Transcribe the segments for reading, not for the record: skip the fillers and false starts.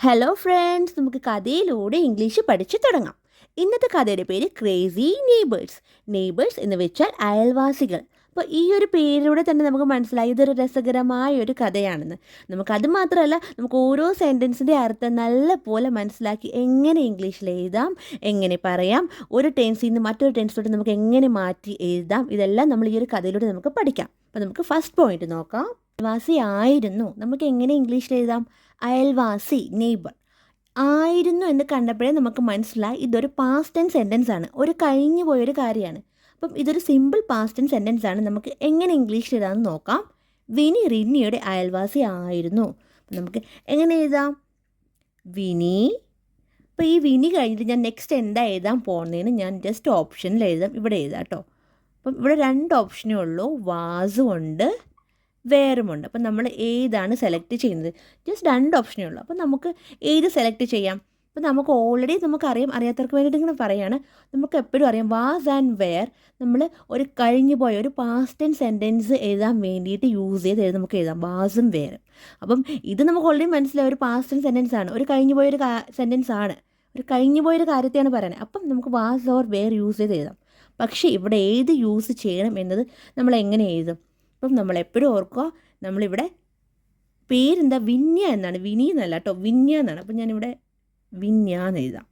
Hello friends, നമുക്ക് കഥയിലൂടെ English പഠിച്ചു തുടങ്ങാം. ഇന്നത്തെ കഥയുടെ പേര് ക്രേസി നെയ്ബേഴ്സ്. നെയ്ബേഴ്സ് എന്ന് വെച്ചാൽ അയൽവാസികൾ. അപ്പോൾ ഈ ഒരു പേരിലൂടെ തന്നെ നമുക്ക് മനസ്സിലായി ഇതൊരു രസകരമായ ഒരു കഥയാണെന്ന്. നമുക്കത് മാത്രമല്ല, നമുക്ക് ഓരോ സെൻറ്റൻസിൻ്റെ അർത്ഥം നല്ല പോലെ മനസ്സിലാക്കി എങ്ങനെ ഇംഗ്ലീഷിൽ എഴുതാം, എങ്ങനെ പറയാം, ഒരു ടെൻസിൽ നിന്ന് മറ്റൊരു ടെൻസിലോട്ട് നമുക്ക് എങ്ങനെ മാറ്റി എഴുതാം, ഇതെല്ലാം നമ്മൾ ഈ ഒരു കഥയിലൂടെ നമുക്ക് പഠിക്കാം. അപ്പോൾ നമുക്ക് ഫസ്റ്റ് പോയിന്റ് നോക്കാം. അയൽവാസി ആയിരുന്നു. നമുക്ക് എങ്ങനെ ഇംഗ്ലീഷിൽ എഴുതാം? അയൽവാസി, നെയ്ബർ. ആയിരുന്നു എന്ന് കണ്ടപ്പോഴേ നമുക്ക് മനസ്സിലായി ഇതൊരു പാസ്റ്റ് ടെൻസ് സെൻറ്റൻസ് ആണ്, ഒരു കഴിഞ്ഞു പോയൊരു കാര്യമാണ്. അപ്പം ഇതൊരു സിമ്പിൾ പാസ്റ്റ് ടെൻസ് സെൻറ്റൻസ് ആണ്. നമുക്ക് എങ്ങനെ ഇംഗ്ലീഷിൽ എഴുതാമെന്ന് നോക്കാം. വിനി റിനിയുടെ അയൽവാസി ആയിരുന്നു. അപ്പം നമുക്ക് എങ്ങനെ എഴുതാം? വിനി. അപ്പോൾ ഈ വിനി കഴിഞ്ഞിട്ട് ഞാൻ നെക്സ്റ്റ് എന്താ എഴുതാൻ പോകുന്നതിന് ഞാൻ ജസ്റ്റ് ഓപ്ഷനിൽ എഴുതാം. ഇവിടെ എഴുതാം കേട്ടോ. അപ്പം ഇവിടെ രണ്ട് ഓപ്ഷനേ ഉള്ളൂ, വാസും ഉണ്ട്, വേറുമുണ്ട്. അപ്പം നമ്മൾ ഏതാണ് സെലക്ട് ചെയ്യുന്നത്? ജസ്റ്റ് രണ്ട് ഓപ്ഷനേ ഉള്ളൂ. അപ്പം നമുക്ക് ഏത് സെലക്ട് ചെയ്യാം? അപ്പം നമുക്ക് ഓൾറെഡി നമുക്കറിയാം, അറിയാത്തവർക്ക് വേണ്ടിയിട്ട് ഇങ്ങനെ പറയുകയാണ്. നമുക്ക് എപ്പോഴും അറിയാം വാസ് ആൻഡ് വെയർ നമ്മൾ ഒരു കഴിഞ്ഞു പോയ ഒരു പാസ്റ്റ് ടെൻസ് സെൻറ്റൻസ് എഴുതാൻ വേണ്ടിയിട്ട് യൂസ് ചെയ്ത് നമുക്ക് എഴുതാം, വാസും വേറും. അപ്പം ഇത് നമുക്ക് ഓൾറെഡി മനസ്സിലായി ഒരു പാസ്റ്റ് ടെൻസ് സെൻറ്റൻസ് ആണ്, ഒരു കഴിഞ്ഞു പോയൊരു സെൻറ്റൻസ് ആണ്, ഒരു കഴിഞ്ഞു പോയൊരു കാര്യത്തെയാണ് പറയുന്നത്. അപ്പം നമുക്ക് വാസ് ഓർ വെയർ യൂസ് ചെയ്ത് എഴുതാം. പക്ഷേ ഇവിടെ ഏത് യൂസ് ചെയ്യണം എന്നത് നമ്മൾ എങ്ങനെ എഴുതും? അപ്പം നമ്മൾ എപ്പോഴും ഓർക്കുക, നമ്മളിവിടെ പേരെന്താ? വിന്യ എന്നാണ്, വിനി എന്നല്ല കേട്ടോ, വിന്യ എന്നാണ്. അപ്പം ഞാനിവിടെ വിന്യ എന്ന് എഴുതാം.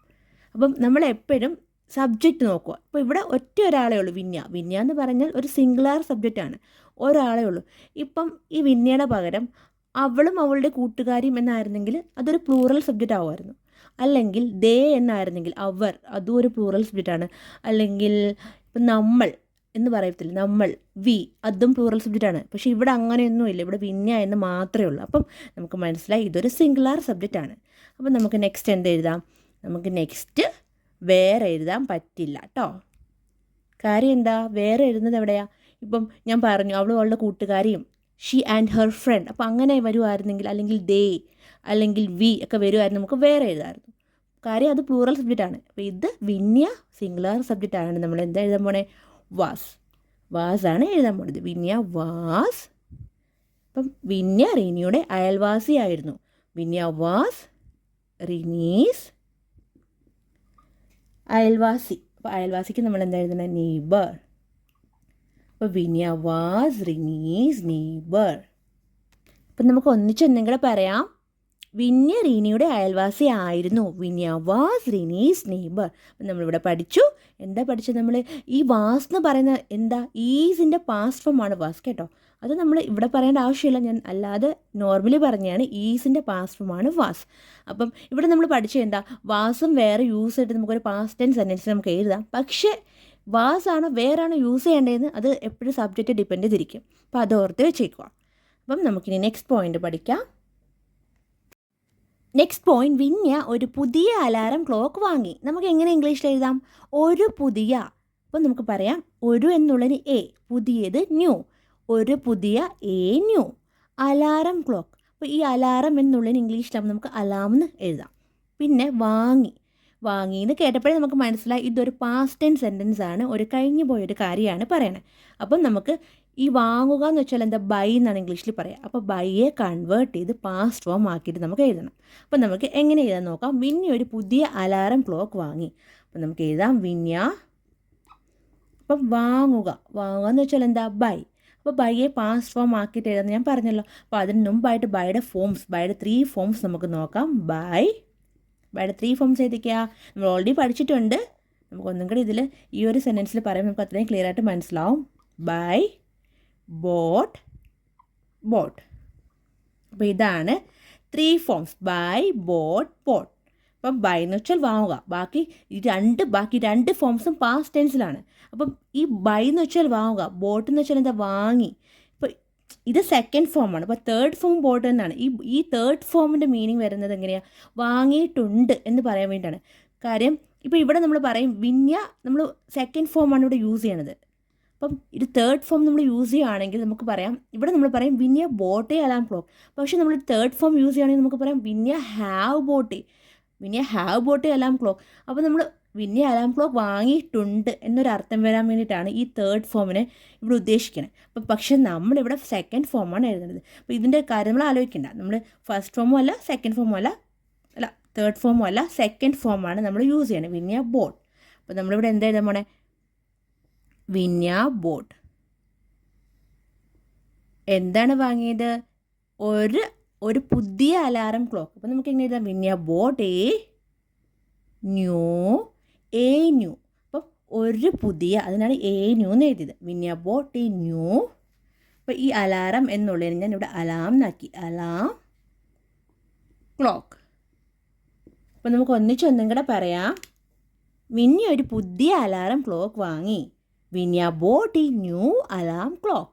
അപ്പം നമ്മളെപ്പോഴും സബ്ജക്റ്റ് നോക്കുക. അപ്പോൾ ഇവിടെ ഒറ്റ ഒരാളേ ഉള്ളൂ, വിന്യ. വിന്യ എന്ന് പറഞ്ഞാൽ ഒരു സിംഗുലാർ സബ്ജക്റ്റാണ്, ഒരാളേ ഉള്ളൂ. ഇപ്പം ഈ വിന്യയുടെ പകരം അവളും അവളുടെ കൂട്ടുകാരിയും എന്നായിരുന്നെങ്കിൽ അതൊരു പ്ലൂറൽ സബ്ജക്റ്റ് ആവുമായിരുന്നു. അല്ലെങ്കിൽ ദേ എന്നായിരുന്നെങ്കിൽ അവർ, അതും ഒരു പ്ലൂറൽ സബ്ജക്റ്റാണ്. അല്ലെങ്കിൽ ഇപ്പം നമ്മൾ എന്ന് പറയത്തില്ല, നമ്മൾ, വി, അതും പ്ലൂറൽ സബ്ജക്റ്റാണ്. പക്ഷേ ഇവിടെ അങ്ങനെയൊന്നുമില്ല, ഇവിടെ വിന്യ എന്ന് മാത്രമേ ഉള്ളൂ. അപ്പം നമുക്ക് മനസ്സിലായി ഇതൊരു സിംഗുലാർ സബ്ജക്റ്റാണ്. അപ്പം നമുക്ക് നെക്സ്റ്റ് എന്ത് എഴുതാം? നമുക്ക് നെക്സ്റ്റ് വേറെ എഴുതാൻ പറ്റില്ല കേട്ടോ. കാര്യം എന്താ? വേറെ എഴുതുന്നത് എവിടെയാണ്? ഇപ്പം ഞാൻ പറഞ്ഞു അവളും അവളുടെ കൂട്ടുകാരിയും, ഷീ ആൻഡ് ഹെർ ഫ്രണ്ട്. അപ്പം അങ്ങനെ വരുമായിരുന്നെങ്കിൽ, അല്ലെങ്കിൽ ദേ, അല്ലെങ്കിൽ വി ഒക്കെ വരുമായിരുന്നു, നമുക്ക് വേറെ എഴുതാമായിരുന്നു. കാര്യം അത് പ്ലൂറൽ സബ്ജക്റ്റാണ്. അപ്പോൾ ഇത് വിന്യ സിംഗുലാർ സബ്ജക്റ്റാണ്. നമ്മൾ എന്താ എഴുതാൻ പോണേ? വാസ്. വാസാണ് എഴുതാൻ പോകുന്നത്. വിന്യ വാസ്. അപ്പം വിന്യ റിനിയുടെ അയൽവാസിയായിരുന്നു. വിന്യ വാസ് റിനീസ് അയൽവാസി. അപ്പോൾ അയൽവാസിക്ക് നമ്മൾ എന്താ എഴുതുന്നത്? നെയ്ബർ. അപ്പോൾ വിന്യ വാസ് റിനീസ് നെയ്ബർ. അപ്പം നമുക്ക് ഒന്നിച്ചൊന്നും കൂടെ പറയാം. വിന്യ റീനിയുടെ അയൽവാസി ആയിരുന്നു. Vinya was Rinees neighbour. അപ്പം നമ്മളിവിടെ പഠിച്ചു. എന്താ പഠിച്ചത് നമ്മൾ? ഈ വാസ് എന്ന് പറയുന്ന എന്താ? ഈസിൻ്റെ പാസ്റ്റ് ഫോമാണ് വാസ് കേട്ടോ. അത് നമ്മൾ ഇവിടെ പറയേണ്ട ആവശ്യമില്ല, ഞാൻ അല്ലാതെ നോർമലി പറഞ്ഞാണ്. ഈസിൻ്റെ പാസ്റ്റ് ഫോമാണ് വാസ്. അപ്പം ഇവിടെ നമ്മൾ പഠിച്ചത് എന്താ? വാസും വേറെ യൂസ് ചെയ്തിട്ട് നമുക്കൊരു പാസ്റ്റ് ടെൻസ് സെൻറ്റൻസ് നമുക്ക് എഴുതാം. പക്ഷേ വാസാണോ വേറാണോ യൂസ് ചെയ്യേണ്ടതെന്ന് അത് എപ്പോഴും സബ്ജക്റ്റ് ഡിപ്പെൻഡ് ചെയ്തിരിക്കും. അപ്പോൾ അത് ഓർത്ത് വെച്ചേക്കുക. അപ്പം നമുക്കിനി നെക്സ്റ്റ് പോയിന്റ് പഠിക്കാം. നെക്സ്റ്റ് പോയിന്റ്, വിന്യ ഒരു പുതിയ അലാറം ക്ലോക്ക് വാങ്ങി. നമുക്ക് എങ്ങനെ ഇംഗ്ലീഷിൽ എഴുതാം? ഒരു പുതിയ. അപ്പം നമുക്ക് പറയാം ഒരു എന്നുള്ളതിന് എ, പുതിയത് ന്യൂ, ഒരു പുതിയ എ ന്യൂ അലാറം ക്ലോക്ക്. അപ്പോൾ ഈ അലാറം എന്നുള്ളതിന് ഇംഗ്ലീഷിലാകുമ്പോൾ നമുക്ക് അലാം എന്ന് എഴുതാം. പിന്നെ വാങ്ങി. വാങ്ങി എന്ന് കേട്ടപ്പോഴേ നമുക്ക് മനസ്സിലായി ഇതൊരു പാസ്റ്റ് ടെൻസ് സെൻറ്റൻസ് ആണ്, ഒരു കഴിഞ്ഞു പോയൊരു കാര്യമാണ് പറയണത്. അപ്പം നമുക്ക് ഈ വാങ്ങുക എന്ന് വെച്ചാൽ എന്താ? ബൈ എന്നാണ് ഇംഗ്ലീഷിൽ പറയുക. അപ്പോൾ ബൈയെ കൺവേർട്ട് ചെയ്ത് പാസ്റ്റ് ഫോം ആക്കിയിട്ട് നമുക്ക് എഴുതണം. അപ്പം നമുക്ക് എങ്ങനെ എഴുതാൻ നോക്കാം. വിന്യ ഒരു പുതിയ അലാറം ക്ലോക്ക് വാങ്ങി. അപ്പം നമുക്ക് എഴുതാം വിന്യ. അപ്പം വാങ്ങുക, വാങ്ങുക എന്ന് വെച്ചാൽ എന്താ? ബൈ. അപ്പോൾ ബൈയെ പാസ്റ്റ് ഫോം ആക്കിയിട്ട് എഴുതാമെന്ന് ഞാൻ പറഞ്ഞല്ലോ. അപ്പോൾ അതിന് മുമ്പായിട്ട് ബൈയുടെ ഫോംസ്, ബൈയുടെ 3 ഫോംസ് നമുക്ക് നോക്കാം. ബൈയുടെ 3 ഫോംസ് ഏതൊക്കെയാ? നമ്മൾ ഓൾറെഡി പഠിച്ചിട്ടുണ്ട്. നമുക്കൊന്നും കൂടി ഇതിൽ ഈ ഒരു സെൻറ്റൻസിൽ പറയുമ്പോൾ നമുക്ക് അത്രയും ക്ലിയർ ആയിട്ട് മനസ്സിലാവും. Buy, bought, bought. അപ്പോൾ ഇതാണ് 3 ഫോംസ്, ബൈ, ബോട്ട്, ബോട്ട്. അപ്പം ബൈ എന്ന് വെച്ചാൽ വാങ്ങുക. ബാക്കി രണ്ട് ഫോംസും പാസ്റ്റ് ടെൻസിലാണ്. അപ്പം ഈ ബൈ എന്ന് വെച്ചാൽ വാങ്ങുക, ബോട്ട് എന്ന് വെച്ചാൽ എന്താ? വാങ്ങി. ഇപ്പോൾ ഇത് സെക്കൻഡ് ഫോമാണ്. അപ്പോൾ തേർഡ് ഫോം ബോട്ട് എന്നാണ്. ഈ തേർഡ് ഫോമിൻ്റെ മീനിങ് വരുന്നത് എങ്ങനെയാണ്? വാങ്ങിയിട്ടുണ്ട് എന്ന് പറയാൻ വേണ്ടിയിട്ടാണ്. കാര്യം ഇപ്പോൾ ഇവിടെ നമ്മൾ പറയും വിന്യ, നമ്മൾ സെക്കൻഡ് ഫോമാണ് ഇവിടെ യൂസ് ചെയ്യണത്. അപ്പം ഇത് തേർഡ് ഫോം നമ്മൾ യൂസ് ചെയ്യുകയാണെങ്കിൽ നമുക്ക് പറയാം, ഇവിടെ നമ്മൾ പറയും വിന്യ ബോട്ടേ അലാം ക്ലോക്ക്. പക്ഷേ നമ്മൾ തേർഡ് ഫോം യൂസ് ചെയ്യുകയാണെങ്കിൽ നമുക്ക് പറയാം Vinya have ബോട്ടേ, Vinya have ബോട്ടേ alarm clock. അപ്പോൾ നമ്മൾ വിന്യ അലാം ക്ലോക്ക് വാങ്ങിയിട്ടുണ്ട് എന്നൊരർത്ഥം വരാൻ വേണ്ടിയിട്ടാണ് ഈ തേർഡ് ഫോമിനെ ഇവിടെ ഉദ്ദേശിക്കുന്നത്. അപ്പം പക്ഷേ നമ്മളിവിടെ സെക്കൻഡ് ഫോമാണ് എഴുതുന്നത്. അപ്പോൾ ഇതിൻ്റെ കാര്യം നമ്മൾ ആലോചിക്കേണ്ട. നമ്മൾ ഫസ്റ്റ് ഫോമും അല്ല സെക്കൻഡ് ഫോമും അല്ല, തേർഡ് ഫോമും അല്ല, സെക്കൻഡ് ഫോമാണ് നമ്മൾ യൂസ് ചെയ്യണം. വിന്യ ബോട്ട്. അപ്പോൾ നമ്മളിവിടെ എന്താ എഴുതാൻ പോണേ? വിന്യ ബോട്ട്. എന്താണ് വാങ്ങിയത്? ഒരു പുതിയ അലാറം ക്ലോക്ക്. അപ്പോൾ നമുക്ക് എങ്ങനെ എഴുതാം? Vinya bought new. അപ്പം ഒരു പുതിയ, അതിനാണ് ന്യൂ എന്ന് എഴുതിയത്. Vinya bought new. അപ്പോൾ ഈ അലാറം എന്നുള്ളതിന് ഞാൻ ഇവിടെ അലാം എന്നാക്കി. Alarm clock. അപ്പോൾ നമുക്ക് ഒന്നിച്ചൊന്നും കൂടെ പറയാം. വിന്യ ഒരു പുതിയ അലാറം ക്ലോക്ക് വാങ്ങി. Vinya bought new alarm clock.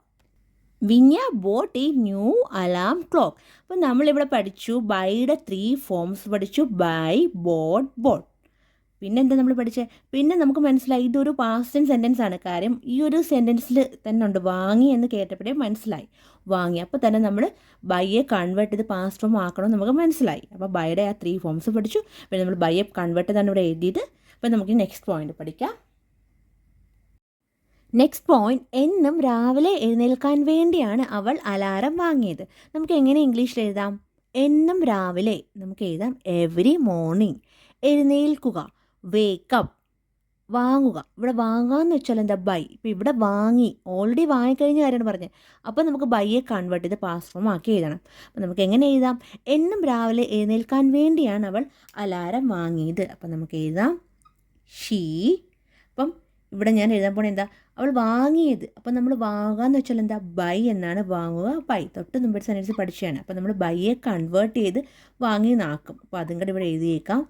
Vinya bought new alarm clock. അപ്പോൾ നമ്മളിവിടെ പഠിച്ചു ബൈയുടെ 3 ഫോംസ് പഠിച്ചു. Buy, bought, bought. പിന്നെന്താ നമ്മൾ പഠിച്ചത്? പിന്നെ നമുക്ക് മനസ്സിലായി ഇതൊരു പാസ്റ്റ് സെൻറ്റൻസ് ആണ്. കാര്യം ഈ ഒരു സെൻറ്റൻസിൽ തന്നെ ഉണ്ട് വാങ്ങി എന്ന് കേട്ടപ്പോഴേ മനസ്സിലായി. വാങ്ങി. അപ്പോൾ തന്നെ നമ്മൾ ബൈയെ കൺവേർട്ട് ചെയ്ത് പാസ്റ്റ് ഫോം ആക്കണമെന്ന് നമുക്ക് മനസ്സിലായി. അപ്പോൾ ബൈയുടെ ആ 3 ഫോംസ് പഠിച്ചു. പിന്നെ നമ്മൾ ബൈയെ കൺവേർട്ട് ചെയ്താണ് ഇവിടെ എഴുതിയത്. അപ്പോൾ നമുക്ക് നെക്സ്റ്റ് പോയിന്റ് പഠിക്കാം. നെക്സ്റ്റ് പോയിന്റ്, എന്നും രാവിലെ എഴുന്നേൽക്കാൻ വേണ്ടിയാണ് അവൾ അലാറം വാങ്ങിയത്. നമുക്ക് എങ്ങനെ ഇംഗ്ലീഷിൽ എഴുതാം? എന്നും രാവിലെ നമുക്ക് എഴുതാം എവറി മോർണിംഗ്. എഴുന്നേൽക്കുക, വേക്കപ്പ്. വാങ്ങുക, ഇവിടെ വാങ്ങുക എന്ന് വെച്ചാൽ എന്താ? ബൈ. ഇപ്പോൾ ഇവിടെ വാങ്ങി, ഓൾറെഡി വാങ്ങിക്കഴിഞ്ഞ കാര്യമാണ് പറഞ്ഞത്. അപ്പോൾ നമുക്ക് ബൈയെ കൺവേർട്ട് ചെയ്ത് പാസ്റ്റ് ഫോം ആക്കി എഴുതണം. അപ്പോൾ നമുക്ക് എങ്ങനെ എഴുതാം? എന്നും രാവിലെ എഴുന്നേൽക്കാൻ വേണ്ടിയാണ് അവൾ അലാറം വാങ്ങിയത്. അപ്പോൾ നമുക്ക് എഴുതാം ഷീ. അപ്പം ഇവിടെ ഞാൻ എഴുതാൻ പോണത് എന്താ? അവൾ വാങ്ങിയത്. അപ്പോൾ നമ്മൾ വാങ്ങുക എന്ന് വെച്ചാൽ എന്താ? ബൈ എന്നാണ്. വാങ്ങുക, ബൈ. തൊട്ട് മുമ്പ് സെൻറ്റൻസ് പഠിച്ചതാണ്. അപ്പോൾ നമ്മൾ ബൈയെ കൺവേർട്ട് ചെയ്ത് വാങ്ങി നാക്കും. അപ്പോൾ അതും കൂടെ ഇവിടെ എഴുതിയേക്കാം.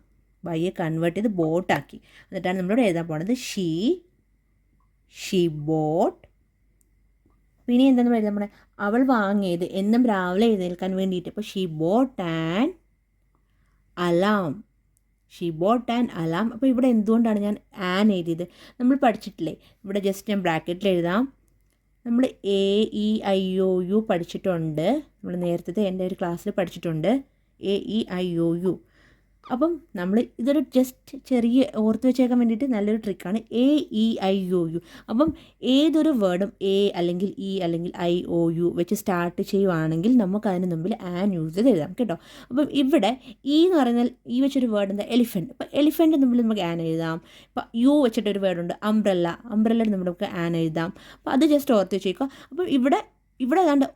ബൈയെ കൺവേർട്ട് ചെയ്ത് ബോട്ടാക്കി. എന്നിട്ടാണ് നമ്മളിവിടെ എഴുതാൻ പോണത് ഷീ ബോട്ട്. പിന്നെ എന്താ നമ്മൾ എഴുതാൻ പോണത്? അവൾ വാങ്ങിയത് എന്നും രാവിലെ എഴുന്നേൽക്കാൻ വേണ്ടിയിട്ട്. അപ്പോൾ she bought an alarm. She bought an alarm. അപ്പോൾ ഇവിടെ എന്തുകൊണ്ടാണ് ഞാൻ ആൻ എഴുതിയത്? നമ്മൾ പഠിച്ചിട്ടില്ലേ? ഇവിടെ ജസ്റ്റ് ഞാൻ ബ്രാക്കറ്റിൽ എഴുതാം. നമ്മൾ AEIOU പഠിച്ചിട്ടുണ്ട്. നമ്മൾ നേരത്തെ എൻ്റെ ഒരു ക്ലാസ്സിൽ പഠിച്ചിട്ടുണ്ട് AEIOU. അപ്പം നമ്മൾ ഇതൊരു ജസ്റ്റ് ചെറിയ ഓർത്ത് വെച്ചേക്കാൻ വേണ്ടിയിട്ട് നല്ലൊരു ട്രിക്കാണ് AEIOU. അപ്പം ഏതൊരു വേർഡും അല്ലെങ്കിൽ അല്ലെങ്കിൽ IOU വെച്ച് സ്റ്റാർട്ട് ചെയ്യുവാണെങ്കിൽ നമുക്ക് അതിന് മുമ്പിൽ ആൻ യൂസ് ചെയ്ത് എഴുതാം കേട്ടോ. അപ്പം ഇവിടെ എന്ന് പറഞ്ഞാൽ ഈ വെച്ചൊരു വേർഡ് എന്താ? എലിഫൻറ്റ്. അപ്പോൾ എലിഫൻറ്റ് മുമ്പിൽ നമുക്ക് ആൻ എഴുതാം. ഇപ്പോൾ യു വെച്ചിട്ടൊരു വേർഡുണ്ട് അംബ്രല്ലയുടെ നമുക്ക് ആൻ എഴുതാം. അപ്പോൾ അത് ജസ്റ്റ് ഓർത്ത് വെച്ചേക്കുക. അപ്പം ഇവിടെ ഏതാണ്ട്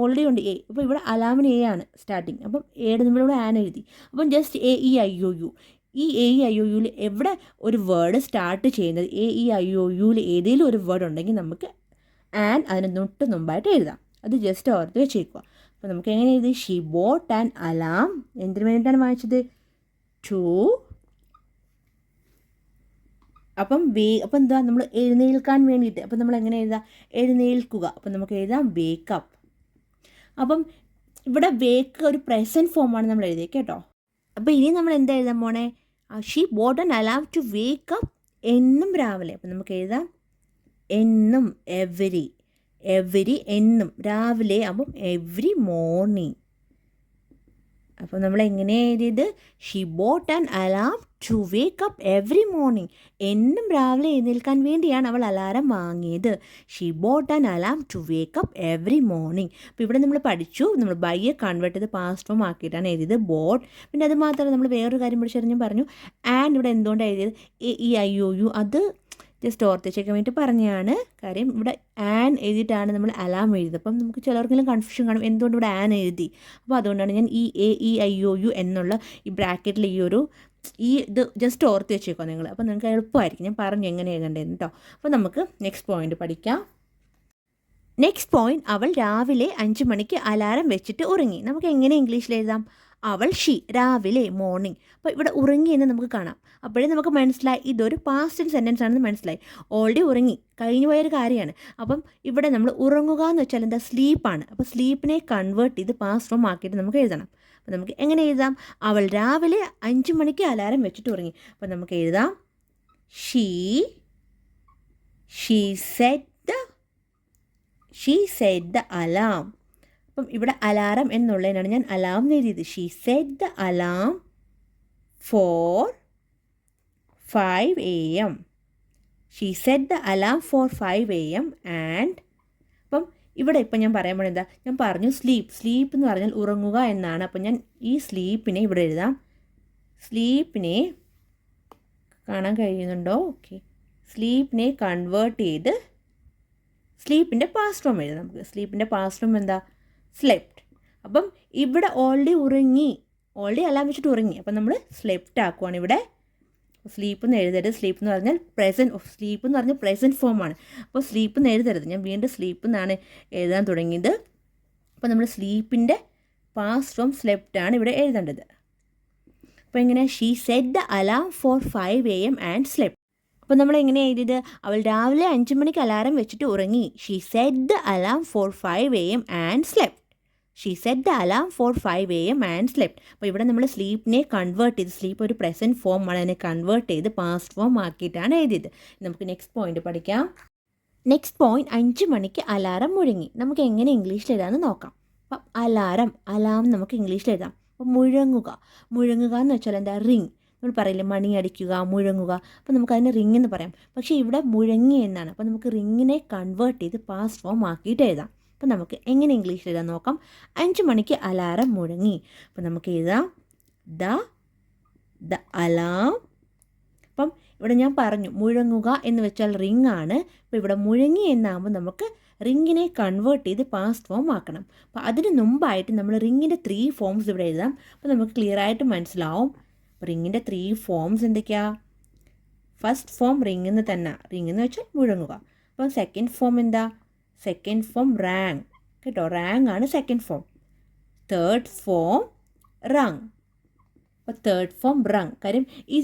ഓൾറെഡി ഉണ്ട് അപ്പോൾ ഇവിടെ അലാമിന് ആണ് സ്റ്റാർട്ടിങ്. അപ്പം എയുടെ നമ്മളിവിടെ ആൻ എഴുതി. അപ്പം ജസ്റ്റ് AEIOU. ഈ AEIOUവിൽ എവിടെ ഒരു വേർഡ് സ്റ്റാർട്ട് ചെയ്യുന്നത് AEIOUവിൽ ഏതെങ്കിലും ഒരു വേർഡ് ഉണ്ടെങ്കിൽ നമുക്ക് ആൻ അതിന് തൊട്ട് മുമ്പായിട്ട് എഴുതാം. അത് ജസ്റ്റ് ഓർത്ത് വെച്ചേക്കുക. അപ്പോൾ നമുക്ക് എങ്ങനെ എഴുതി? She bought an alarm. എന്തിനു വേണ്ടിയിട്ടാണ് വാങ്ങിച്ചത്? ടു. അപ്പം എന്താ? നമ്മൾ എഴുന്നേൽക്കാൻ വേണ്ടിയിട്ട്. അപ്പം നമ്മൾ എങ്ങനെ എഴുതാം? എഴുന്നേൽക്കുക. അപ്പം നമുക്ക് എഴുതാം വേക്കപ്പ്. അപ്പം ഇവിടെ വേക്ക് ഒരു പ്രസൻറ്റ് ഫോമാണ് നമ്മൾ എഴുതിയത് കേട്ടോ. അപ്പോൾ ഇനി നമ്മൾ എന്താ എഴുതാൻ പോണേ? She bought an alarm to wake up. എന്നും രാവിലെ. അപ്പം നമുക്ക് എഴുതാം എന്നും, എവരി എന്നും രാവിലെ. അപ്പം എവറി മോർണിംഗ്. അപ്പോൾ നമ്മൾ എങ്ങനെ എഴുതിയത്? She bought an alarm to wake up every morning. എന്നും രാവിലെ എഴുന്നേൽക്കാൻ വേണ്ടിയാണ് അവൾ അലാറം വാങ്ങിയത്. She bought an alarm to wake up every morning. അപ്പോൾ ഇവിടെ നമ്മൾ പഠിച്ചു, നമ്മൾ ബൈയെ കൺവേർട്ട് ചെയ്ത് പാസ്റ്റ് ഫോം ആക്കിയിട്ടാണ് എഴുതിയത് ബോട്ട്. പിന്നെ അത് മാത്രമല്ല നമ്മൾ വേറൊരു കാര്യം പഠിച്ചറിഞ്ഞ് പറഞ്ഞു. ആൻഡ് ഇവിടെ എന്തുകൊണ്ടാണ് എഴുതിയത്? AEIOU. അത് ജസ്റ്റ് ഓർത്ത് വെച്ചേക്കാൻ വേണ്ടി പറഞ്ഞതാണ്. കാര്യം ഇവിടെ ആൻ എഴുതിയിട്ടാണ് നമ്മൾ അലാം എഴുതിയത്. അപ്പം നമുക്ക് ചിലർക്കെങ്കിലും കൺഫ്യൂഷൻ കാണും എന്തുകൊണ്ട് ഇവിടെ ആൻ എഴുതി. അപ്പോൾ അതുകൊണ്ടാണ് ഞാൻ ഈ AEIOU എന്നുള്ള ഈ ബ്രാക്കറ്റിൽ ഇത് ജസ്റ്റ് ഓർത്ത് വെച്ചേക്കോ നിങ്ങൾ. അപ്പോൾ നിങ്ങൾക്ക് എളുപ്പമായിരിക്കും. ഞാൻ പറഞ്ഞു എങ്ങനെ എഴുതേണ്ടതെന്ന് കേട്ടോ. അപ്പോൾ നമുക്ക് നെക്സ്റ്റ് പോയിന്റ് പഠിക്കാം. നെക്സ്റ്റ് പോയിന്റ്, അവൾ രാവിലെ 5 മണിക്ക് അലാറം വെച്ചിട്ട് ഉറങ്ങി. നമുക്ക് എങ്ങനെ ഇംഗ്ലീഷിൽ എഴുതാം? അവൾ രാവിലെ മോർണിംഗ്. അപ്പോൾ ഇവിടെ ഉറങ്ങി എന്ന് നമുക്ക് കാണാം. അപ്പോഴേ നമുക്ക് മനസ്സിലായി ഇതൊരു പാസ്റ്റ് സെൻറ്റൻസ് ആണെന്ന് മനസ്സിലായി. ഓൾറെഡി ഉറങ്ങി കഴിഞ്ഞു പോയൊരു കാര്യമാണ്. അപ്പം ഇവിടെ നമ്മൾ ഉറങ്ങുക എന്ന് വെച്ചാൽ എന്താ? സ്ലീപ്പാണ്. അപ്പോൾ സ്ലീപ്പിനെ കൺവേർട്ട് ചെയ്ത് പാസ്റ്റ് ഫോം ആക്കിയിട്ട് നമുക്ക് എഴുതണം. അപ്പോൾ നമുക്ക് എങ്ങനെ എഴുതാം? അവൾ രാവിലെ 5 മണിക്ക് അലാറം വെച്ചിട്ട് ഉറങ്ങി. അപ്പോൾ നമുക്ക് എഴുതാം ഷീ സെഡ് ദ അലാം. അപ്പം ഇവിടെ അലാറം എന്നുള്ളതിനാണ് ഞാൻ അലാം എഴുതിയത്. She set the alarm for 5 AM. She set the alarm for 5 AM and. അപ്പം ഇവിടെ ഇപ്പം ഞാൻ പറയാൻ പോണത് എന്താ? ഞാൻ പറഞ്ഞു സ്ലീപ്പ് എന്ന് പറഞ്ഞാൽ ഉറങ്ങുക എന്നാണ്. അപ്പം ഞാൻ ഈ സ്ലീപ്പിനെ ഇവിടെ എഴുതാം സ്ലീപ്പിനെ കാണാൻ കഴിയുന്നുണ്ടോ? ഓക്കെ. സ്ലീപ്പിനെ കൺവേർട്ട് ചെയ്ത് സ്ലീപ്പിൻ്റെ പാസ്റ്റ് ഫോം എഴുതാം. നമുക്ക് സ്ലീപ്പിൻ്റെ പാസ്റ്റ് ഫോം എന്താ? സ്ലെപ്റ്റ്. അപ്പം ഇവിടെ ഓൾറെഡി ഉറങ്ങി, ഓൾറെഡി അലാം വെച്ചിട്ട് ഉറങ്ങി. അപ്പം നമ്മൾ സ്ലെപ്റ്റ് ആക്കുവാണ് ഇവിടെ. സ്ലീപ്പ് എന്ന് എഴുതരുത്. സ്ലീപ്പ് എന്ന് പറഞ്ഞാൽ സ്ലീപ്പ് എന്ന് പറഞ്ഞാൽ പ്രസൻറ്റ് ഫോമാണ്. അപ്പോൾ സ്ലീപ്പ് എന്ന് എഴുതരുത്. ഞാൻ വീണ്ടും സ്ലീപ്പ് എന്നാണ് എഴുതാൻ തുടങ്ങിയത്. അപ്പോൾ നമ്മൾ സ്ലീപ്പിൻ്റെ പാസ്റ്റ് ഫോം സ്ലെപ്റ്റ് ആണ് ഇവിടെ എഴുതേണ്ടത്. അപ്പോൾ എങ്ങനെ? She set the alarm for 5 AM and slept. അപ്പോൾ നമ്മൾ എങ്ങനെ എഴുതിയത്? അവൾ രാവിലെ 5 മണിക്ക് അലാറം വെച്ചിട്ട് ഉറങ്ങി. She set the alarm for 5 AM and slept. She set the alarm for 5 AM and slept. അപ്പോൾ ഇവിടെ നമ്മൾ സ്ലീപ്പിനെ കൺവേർട്ട് ചെയ്ത്, സ്ലീപ്പ് ഒരു പ്രസൻറ്റ് ഫോം ആണ്, അതിനെ കൺവേർട്ട് ചെയ്ത് പാസ്റ്റ് ഫോം ആക്കിയിട്ടാണ് എഴുതിയത്. നമുക്ക് നെക്സ്റ്റ് പോയിന്റ് പഠിക്കാം. നെക്സ്റ്റ് പോയിന്റ്, 5 മണിക്ക് അലാറം മുഴങ്ങി. നമുക്ക് എങ്ങനെ ഇംഗ്ലീഷിൽ എഴുതാമെന്ന് നോക്കാം. അപ്പം അലാം നമുക്ക് ഇംഗ്ലീഷിൽ എഴുതാം. അപ്പോൾ മുഴങ്ങുക എന്ന് വെച്ചാൽ എന്താ? റിങ്. നമ്മൾ പറയില്ലേ മണി അടിക്കുക, മുഴങ്ങുക. അപ്പോൾ നമുക്ക് അതിന് റിങ് എന്ന് പറയാം. പക്ഷേ ഇവിടെ മുഴങ്ങി എന്നാണ്. അപ്പോൾ നമുക്ക് റിങ്ങിനെ കൺവേർട്ട് ചെയ്ത് പാസ്റ്റ് ഫോം ആക്കിയിട്ട് എഴുതാം. അപ്പോൾ നമുക്ക് എങ്ങനെ ഇംഗ്ലീഷിൽ എഴുതാൻ നോക്കാം. 5 മണിക്ക് അലാറം മുഴങ്ങി. അപ്പോൾ നമുക്ക് എഴുതാം ദ അലാം. അപ്പം ഇവിടെ ഞാൻ പറഞ്ഞു മുഴങ്ങുക എന്ന് വെച്ചാൽ റിങ് ആണ്. അപ്പോൾ ഇവിടെ മുഴങ്ങി എന്നാകുമ്പോൾ നമുക്ക് റിങ്ങിനെ കൺവേർട്ട് ചെയ്ത് പാസ്റ്റ് ഫോം ആക്കണം. അപ്പോൾ അതിന് മുമ്പായിട്ട് നമ്മൾ റിങ്ങിൻ്റെ 3 ഫോംസ് ഇവിടെ എഴുതാം. അപ്പോൾ നമുക്ക് ക്ലിയർ ആയിട്ട് മനസ്സിലാവും. റിങ്ങിൻ്റെ 3 ഫോംസ് എന്തൊക്കെയാണ്? ഫസ്റ്റ് ഫോം റിങ് എന്ന് തന്നെ, റിങ് എന്ന് വെച്ചാൽ മുഴങ്ങുക. അപ്പം സെക്കൻഡ് ഫോം എന്താ? സെക്കൻഡ് ഫോം റാങ് കേട്ടോ, റാങ് ആണ് second form. Third form wrung. അപ്പോൾ തേർഡ് ഫോം റങ്. കാര്യം ഈ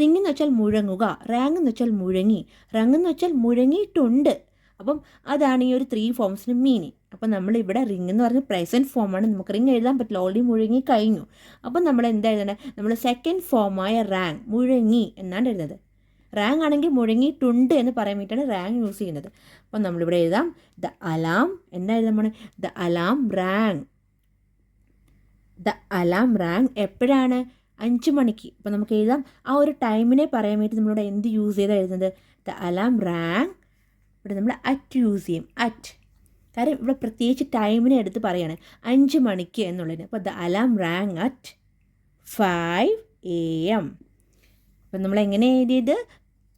റിങ് എന്ന് വെച്ചാൽ മുഴങ്ങുക, റാങ് എന്ന് വെച്ചാൽ മുഴങ്ങി, റങ് എന്ന് വെച്ചാൽ മുഴങ്ങിയിട്ടുണ്ട്. അപ്പം അതാണ് ഈ ഒരു 3 ഫോംസിന് മീനിങ്. അപ്പം നമ്മളിവിടെ റിങ് എന്ന് പറഞ്ഞ പ്രസൻറ്റ് ഫോമാണ്. നമുക്ക് റിങ് എഴുതാൻ പറ്റില്ല, ഓൾറെഡി മുഴങ്ങി കഴിഞ്ഞു. അപ്പം നമ്മൾ എന്താ എഴുതേണ്ടത്? നമ്മൾ സെക്കൻഡ് ഫോമായ റാങ്, മുഴങ്ങി എന്നാണ് എഴുതുന്നത്. റാങ് ആണെങ്കിൽ മുഴങ്ങിയിട്ടുണ്ട് എന്ന് പറയാൻ വേണ്ടിയിട്ടാണ് റാങ് യൂസ് ചെയ്യുന്നത്. അപ്പം നമ്മളിവിടെ എഴുതാം ദ അലാം. എന്താ എഴുതാൻ പോണേ? The alarm rang. The alarm rang എപ്പോഴാണ്? 5 മണിക്ക്. അപ്പം നമുക്ക് എഴുതാം ആ ഒരു ടൈമിനെ പറയാൻ വേണ്ടി നമ്മളിവിടെ എന്ത് യൂസ് ചെയ്താൽ എഴുതുന്നത്? The alarm rang. ഇവിടെ നമ്മൾ അറ്റ് യൂസ് ചെയ്യും, അറ്റ്. കാര്യം ഇവിടെ പ്രത്യേകിച്ച് ടൈമിനെ എടുത്ത് പറയുകയാണ് 5 മണിക്ക് എന്നുള്ളതിന്. അപ്പോൾ the alarm rang at 5 AM. അപ്പം നമ്മൾ എങ്ങനെ എഴുതിയത്?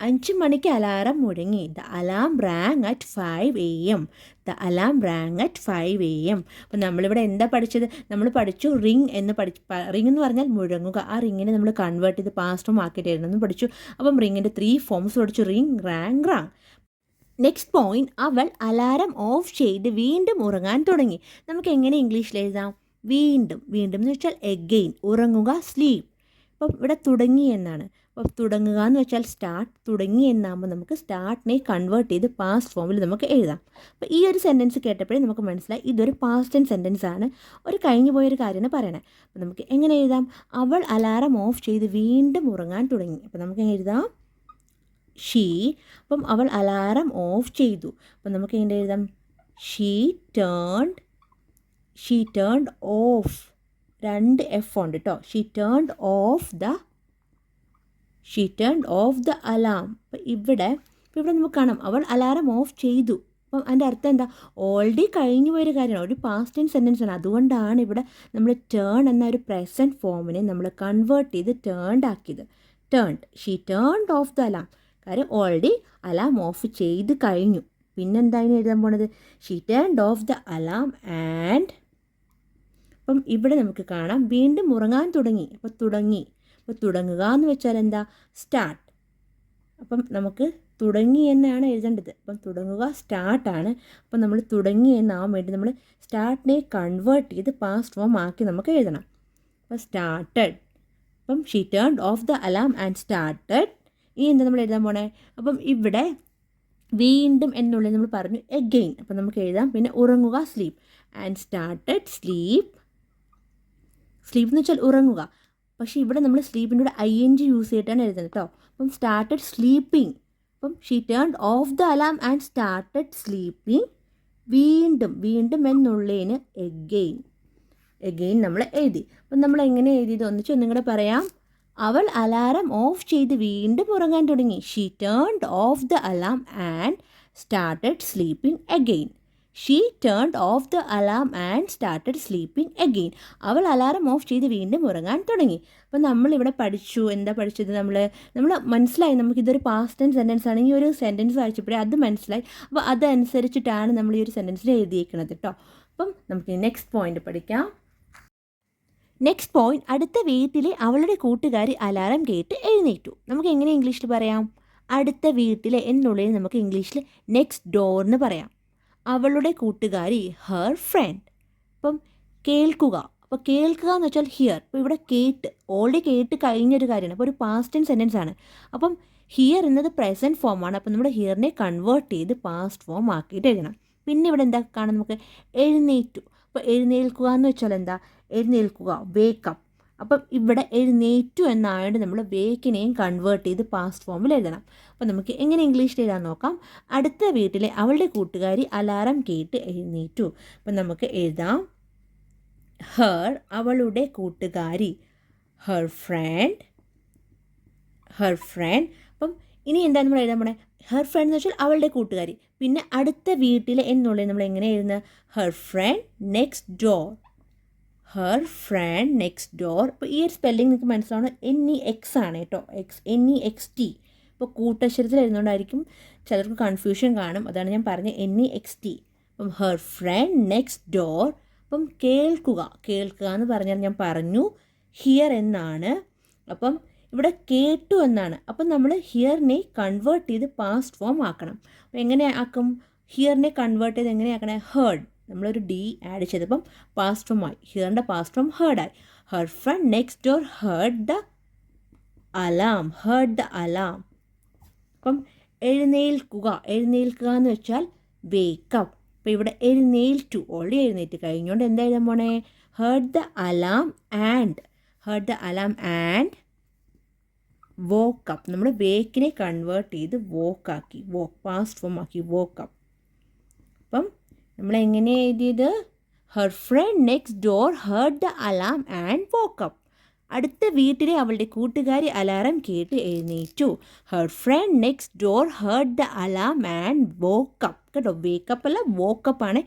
5 മണിക്ക് അലാറം മുഴങ്ങി. The alarm rang at 5 AM. The alarm rang at 5 AM. അപ്പം നമ്മളിവിടെ എന്താ പഠിച്ചത്? നമ്മൾ പഠിച്ചു റിങ് എന്ന് റിങ് എന്ന് പറഞ്ഞാൽ മുഴങ്ങുക. ആ റിങ്ങിനെ നമ്മൾ കൺവേർട്ട് ചെയ്ത് പാസ്റ്റ് ഫോം ആക്കിയിട്ട് എഴുതുന്നു പഠിച്ചു. അപ്പം റിങ്ങിൻ്റെ 3 ഫോംസ് പഠിച്ചു, ring, rang, rang. Next point, അവൾ അലാറം ഓഫ് ചെയ്ത് വീണ്ടും ഉറങ്ങാൻ തുടങ്ങി. നമുക്ക് എങ്ങനെ ഇംഗ്ലീഷിൽ എഴുതാം? വീണ്ടും എന്ന് വെച്ചാൽ എഗെയിൻ, ഉറങ്ങുക, സ്ലീപ്പ്. അപ്പം ഇവിടെ തുടങ്ങി എന്നാണ്. അപ്പോൾ തുടങ്ങുക എന്ന് വെച്ചാൽ സ്റ്റാർട്ട്, തുടങ്ങി എന്നാകുമ്പോൾ നമുക്ക് സ്റ്റാർട്ടിനെ കൺവേർട്ട് ചെയ്ത് പാസ്റ്റ് ഫോമിൽ നമുക്ക് എഴുതാം. അപ്പോൾ ഈ ഒരു സെൻറ്റൻസ് കേട്ടപ്പോഴേ നമുക്ക് മനസ്സിലായി ഇതൊരു പാസ്റ്റ് ടെൻസ് സെൻറ്റൻസ് ആണ്, ഒരു കഴിഞ്ഞു പോയൊരു കാര്യമാണ് പറയണേ. അപ്പോൾ നമുക്ക് എങ്ങനെ എഴുതാം? അവൾ അലാറം ഓഫ് ചെയ്ത് വീണ്ടും ഉറങ്ങാൻ തുടങ്ങി. അപ്പോൾ നമുക്ക് എങ്ങനെ എഴുതാം? ഷീ. അപ്പം അവൾ അലാറം ഓഫ് ചെയ്തു. അപ്പം നമുക്ക് എങ്ങനെ എഴുതാം? She turned of. 2 F ഉണ്ട് കേട്ടോ. She turned of the alarm. അപ്പം ഇവിടെ നമുക്ക് കാണാം അവൾ അലാറം ഓഫ് ചെയ്തു. അപ്പം അതിൻ്റെ അർത്ഥം എന്താ? ഓൾറെഡി കഴിഞ്ഞു പോയൊരു കാര്യമാണ്, ഒരു പാസ്റ്റ് ടെൻസ് സെൻറ്റൻസ് ആണ്. അതുകൊണ്ടാണ് ഇവിടെ നമ്മൾ ടേൺ എന്ന ഒരു പ്രസൻറ്റ് ഫോമിനെ നമ്മൾ കൺവേർട്ട് ചെയ്ത് ടേൺഡ് ആക്കിയത്. She turned of the alarm. കാര്യം ഓൾറെഡി അലാം ഓഫ് ചെയ്ത് കഴിഞ്ഞു. പിന്നെന്താ അതിന് എഴുതാൻ പോണത്? She turned of the alarm and. അപ്പം ഇവിടെ നമുക്ക് കാണാം വീണ്ടും ഉറങ്ങാൻ തുടങ്ങി. അപ്പോൾ തുടങ്ങുക എന്ന് വെച്ചാൽ എന്താ? സ്റ്റാർട്ട്. അപ്പം നമുക്ക് തുടങ്ങി എന്നാണ് എഴുതേണ്ടത്. അപ്പം തുടങ്ങുക സ്റ്റാർട്ടാണ്. അപ്പം നമ്മൾ തുടങ്ങി എന്നാവാൻ വേണ്ടി നമ്മൾ സ്റ്റാർട്ടിനെ കൺവേർട്ട് ചെയ്ത് പാസ്റ്റ് ഫോം ആക്കി നമുക്ക് എഴുതണം. അപ്പോൾ സ്റ്റാർട്ടഡ്. അപ്പം she turned of the alarm and started. ഇനി എന്താ നമ്മൾ എഴുതാൻ പോണേ? അപ്പം ഇവിടെ വീണ്ടും എന്നുള്ളത് നമ്മൾ പറഞ്ഞു എഗെയിൻ. അപ്പം നമുക്ക് എഴുതാം പിന്നെ ഉറങ്ങുക, sleep, and started sleep. Sleep എന്ന് വെച്ചാൽ ഉറങ്ങുക. പക്ഷേ ഇവിടെ നമ്മൾ സ്ലീപ്പിൻ്റെ കൂടെ ING യൂസ് ചെയ്തിട്ടാണ് എഴുതുന്നത് കേട്ടോ. അപ്പം സ്റ്റാർട്ടഡ് സ്ലീപ്പിംഗ്. അപ്പം she turned of the alarm and started sleeping. വീണ്ടും എന്നുള്ളതിന് എഗെയിൻ നമ്മൾ എഴുതി. അപ്പം നമ്മൾ എങ്ങനെ എഴുതിയത് ഒന്നും കൂടെ പറയാം. അവൾ അലാറം ഓഫ് ചെയ്ത് വീണ്ടും ഉറങ്ങാൻ തുടങ്ങി. She turned of the alarm and started sleeping again. She turned of the alarm and started sleeping again. അവൾ അലാറം ഓഫ് ചെയ്ത് വീണ്ടും ഉറങ്ങാൻ തുടങ്ങി. അപ്പോൾ നമ്മളിവിടെ പഠിച്ചു, എന്താ പഠിച്ചത്? നമ്മൾ മനസ്സിലായി, നമുക്കിതൊരു പാസ്റ്റ് ടെൻസ് സെൻറ്റൻസ് ആണ്. ഈ ഒരു സെൻറ്റൻസ് വായിച്ചപ്പോഴേ അത് മനസ്സിലായി. അപ്പോൾ അതനുസരിച്ചിട്ടാണ് നമ്മൾ ഈ ഒരു സെൻറ്റൻസിൽ എഴുതിയേക്കുന്നത് കേട്ടോ. അപ്പം നമുക്ക് നെക്സ്റ്റ് പോയിന്റ് പഠിക്കാം. നെക്സ്റ്റ് പോയിന്റ്, അടുത്ത വീട്ടിലെ അവളുടെ കൂട്ടുകാരി അലാറം കേട്ട് എഴുന്നേറ്റു. നമുക്ക് എങ്ങനെ ഇംഗ്ലീഷിൽ പറയാം? അടുത്ത വീട്ടിലെ എന്നുള്ളിൽ നമുക്ക് ഇംഗ്ലീഷിൽ നെക്സ്റ്റ് ഡോർ എന്ന് പറയാം. അവളുടെ കൂട്ടുകാരി ഹെർ ഫ്രണ്ട്. അപ്പം കേൾക്കുക, അപ്പോൾ കേൾക്കുക എന്ന് വെച്ചാൽ ഹിയർ. അപ്പോൾ ഇവിടെ കേട്ട്, ഓൾറെഡി കേട്ട് കഴിഞ്ഞൊരു കാര്യമാണ്. അപ്പോൾ ഒരു പാസ്റ്റ് ടെൻസ് സെൻറ്റൻസ് ആണ്. അപ്പം ഹിയർ എന്നത് പ്രസൻറ്റ് ഫോമാണ്. അപ്പം നമ്മുടെ ഹിയറിനെ കൺവേർട്ട് ചെയ്ത് പാസ്റ്റ് ഫോം ആക്കിയിട്ട് എഴുതണം. പിന്നെ ഇവിടെ എന്താ കാണാം? നമുക്ക് എഴുന്നേറ്റു. അപ്പോൾ എഴുന്നേൽക്കുക എന്ന് വെച്ചാൽ എന്താ? എഴുന്നേൽക്കുക, വേക്കപ്പ്. അപ്പം ഇവിടെ എഴുന്നേറ്റു എന്നായതുകൊണ്ട് നമ്മൾ വേക്കിനെയും കൺവേർട്ട് ചെയ്ത് പാസ്റ്റ് ഫോമിൽ എഴുതണം. അപ്പം നമുക്ക് എങ്ങനെ ഇംഗ്ലീഷിൽ എഴുതാൻ നോക്കാം. അടുത്ത വീട്ടിലെ അവളുടെ കൂട്ടുകാരി അലാറം കേട്ട് എഴുന്നേറ്റു. അപ്പം നമുക്ക് എഴുതാം ഹെർ, അവളുടെ കൂട്ടുകാരി, ഹെർ ഫ്രണ്ട്. അപ്പം ഇനി എന്താണ് നമ്മൾ എഴുതാൻ പോണേ? ഹെർ ഫ്രണ്ട് എന്ന് വെച്ചാൽ അവളുടെ കൂട്ടുകാരി. പിന്നെ അടുത്ത വീട്ടിലെ എന്നുള്ളത് നമ്മൾ എങ്ങനെ എഴുതുന്നത്? Her friend next door. Her friend next door. ഇപ്പോൾ ഈ ഒരു സ്പെല്ലിംഗ് നിങ്ങൾക്ക് മനസ്സിലാവണം, NEX ആണ് കേട്ടോ, NEXT. ഇപ്പോൾ കൂട്ടക്ഷരത്തിൽ എഴുതുന്നതുകൊണ്ടായിരിക്കും ചിലർക്ക് കൺഫ്യൂഷൻ കാണും, അതാണ് ഞാൻ പറഞ്ഞത് NEXT. അപ്പം ഹെർ ഫ്രണ്ട് നെക്സ്റ്റ് ഡോർ. അപ്പം കേൾക്കുക എന്ന് പറഞ്ഞാൽ ഞാൻ പറഞ്ഞു ഹിയർ എന്നാണ്. അപ്പം ഇവിടെ കേട്ടു എന്നാണ്. അപ്പം നമ്മൾ ഹിയറിനെ കൺവേർട്ട് ചെയ്ത് പാസ്റ്റ് ഫോം ആക്കണം. അപ്പോൾ എങ്ങനെ ആക്കും? ഹിയറിനെ കൺവേർട്ട് ചെയ്ത് എങ്ങനെ ആക്കണേ? ഹേർഡ്. നമ്മളൊരു ഡി ആഡ് ചെയ്തപ്പം പാസ്റ്റ് ഫോം ആയി. ഹിയറിൻ്റെ പാസ്റ്റ് ഫോം ഹേർഡായി. Her friend next door heard the alarm. അപ്പം എഴുന്നേൽക്കുക എന്ന് വെച്ചാൽ വേക്കപ്പ്. അപ്പോൾ ഇവിടെ എഴുന്നേൽറ്റു, ഓൾറെഡി എഴുന്നേറ്റ് കഴിഞ്ഞുകൊണ്ട് എന്താ എഴുതാൻ പോണേ? Heard the alarm and woke up. നമ്മൾ വേക്കിനെ കൺവേർട്ട് ചെയ്ത് വോക്കാക്കി, പാസ്റ്റ് ഫോം ആക്കി, വോക്കപ്പ്. അപ്പം നമ്മൾ എങ്ങനെ എഴുതിയത്? Her friend next door heard the alarm and woke up. അടുത്ത വീട്ടിലെ അവളുടെ കൂട്ടുകാരി അലാറം കേട്ട് എഴുന്നേറ്റു. Her friend next door heard the alarm and woke up. കേട്ടോ, വേക്കപ്പ് അല്ല, വോക്കപ്പാണ്.